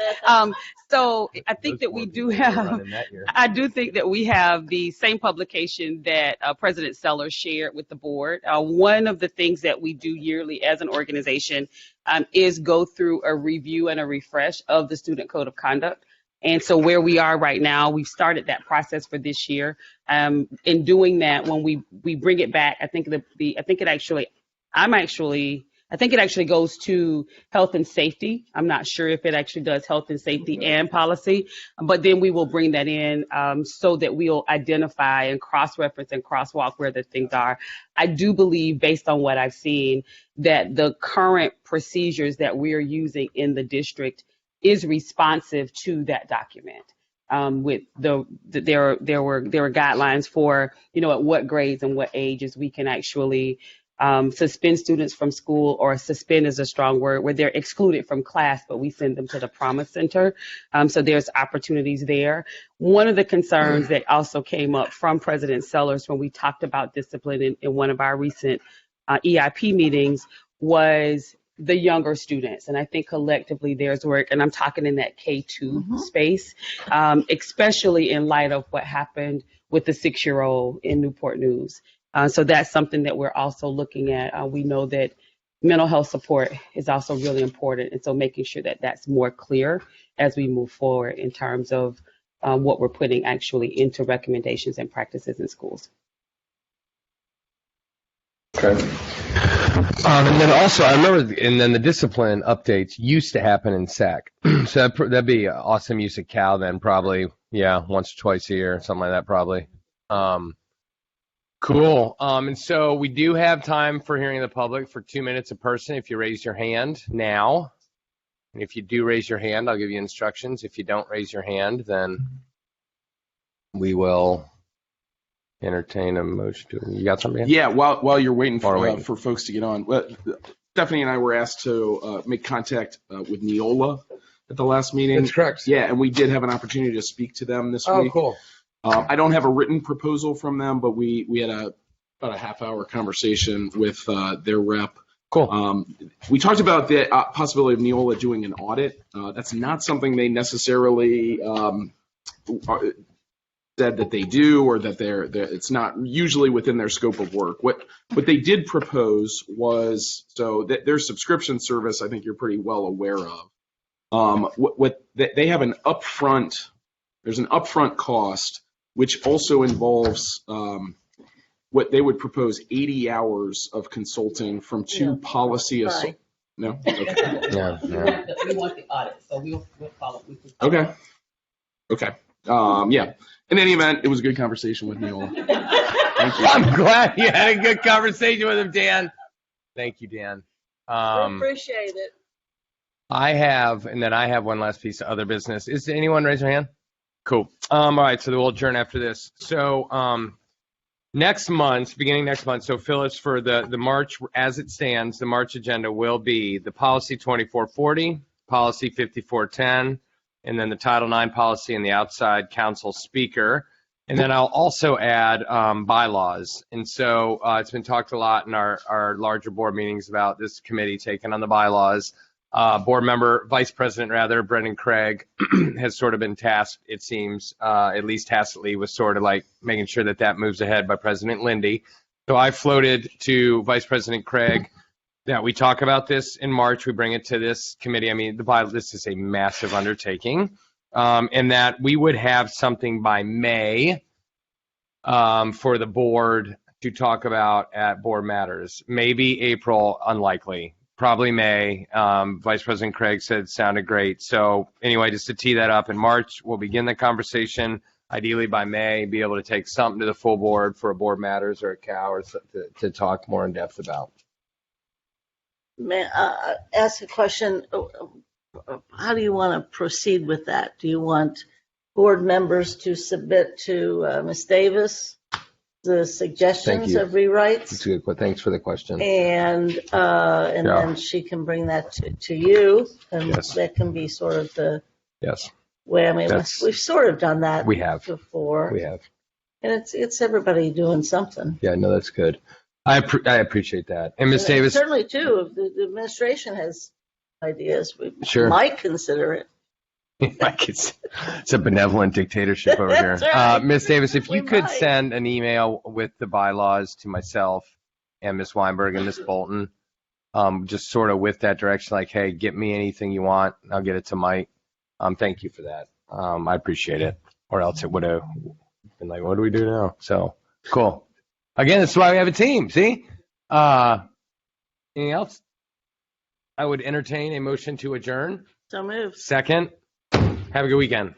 So I think that we do have. I do think that we have the same publication that President Sellers shared with the board. One of the things that we do yearly as an organization is go through a review and a refresh of the Student Code of Conduct. And so where we are right now, we've started that process for this year. In doing that, when we bring it back, I think it actually goes to health and safety. I'm not sure if it actually does health and safety and policy, but then we will bring that in so that we'll identify and cross-reference and crosswalk where the things are. I do believe, based on what I've seen, that the current procedures that we're using in the district is responsive to that document. With there were guidelines for, at what grades and what ages we can actually suspend students from school, or suspend is a strong word, where they're excluded from class, but we send them to the Promise Center. So there's opportunities there. One of the concerns that also came up from President Sellers when we talked about discipline in one of our recent EIP meetings was the younger students. And I think collectively there's work, and I'm talking in that K-2 space, especially in light of what happened with the 6-year-old in Newport News. So that's something that we're also looking at. We know that mental health support is also really important. And so making sure that that's more clear as we move forward in terms of what we're putting actually into recommendations and practices in schools. Okay. And then also, I remember, and then the discipline updates used to happen in SAC. So that'd be awesome use of Cal then, probably, once or twice a year, something like that, probably. Cool. And so we do have time for hearing the public for 2 minutes a person if you raise your hand now. And if you do raise your hand, I'll give you instructions. If you don't raise your hand, then we will entertain a motion. You got something? Yeah, while you're waiting for folks to get on. Well, Stephanie and I were asked to make contact with Neola at the last meeting. That's correct. Yeah, and we did have an opportunity to speak to them this week. Oh, cool. I don't have a written proposal from them, but we had about a half-hour conversation with their rep. Cool. We talked about the possibility of Neola doing an audit. That's not something they necessarily said that they do, or that it's not usually within their scope of work. What they did propose was, so that their subscription service, I think you're pretty well aware of. They have there's an upfront cost which also involves what they would propose 80 hours of consulting from two policy. Right. No? Okay. Yeah. We want the audit, so we'll follow. Okay. Yeah. In any event, it was a good conversation with Neola. Thank you. I'm glad you had a good conversation with him, Dan. Thank you, Dan. We appreciate it. I have one last piece of other business. Is anyone raise their hand? Cool. All right, so we'll adjourn after this. So beginning next month, so Phyllis, for the March, as it stands, the March agenda will be the policy 2440, policy 5410, and then the Title IX policy and the outside counsel speaker. And then I'll also add bylaws. And so it's been talked a lot in our larger board meetings about this committee taking on the bylaws. Vice President Brendan Craig has sort of been tasked, it seems, at least tacitly, with sort of like making sure that moves ahead by President Lindy. So I floated to Vice President Craig that we talk about this in March. We bring it to this committee. I mean, this is a massive undertaking. And that we would have something by May for the board to talk about at Board Matters. Maybe April, unlikely. Probably May. Vice President Craig said it sounded great. So anyway, just to tee that up, in March, we'll begin the conversation. Ideally by May, be able to take something to the full board for a Board Matters or a COW or to talk more in depth about. May I ask a question? How do you want to proceed with that? Do you want board members to submit to Ms. Davis the suggestions of rewrites? That's a good. Thanks for the question. And then she can bring that to you, and that can be sort of the way. I mean, we've sort of done that. We have before. We have, and it's everybody doing something. Yeah, no, that's good. I appreciate that. And Ms. Davis, certainly too. If the administration has ideas, we might consider it. It's a benevolent dictatorship over here. Right. Ms. Davis, if you could send an email with the bylaws to myself and Ms. Weinberg and Ms. Bolton, just sort of with that direction, like, hey, get me anything you want, I'll get it to Mike. Thank you for that. I appreciate it. Or else it would have been like, what do we do now? So, cool. Again, that's why we have a team, see? Anything else? I would entertain a motion to adjourn. So moved. Second. Have a good weekend.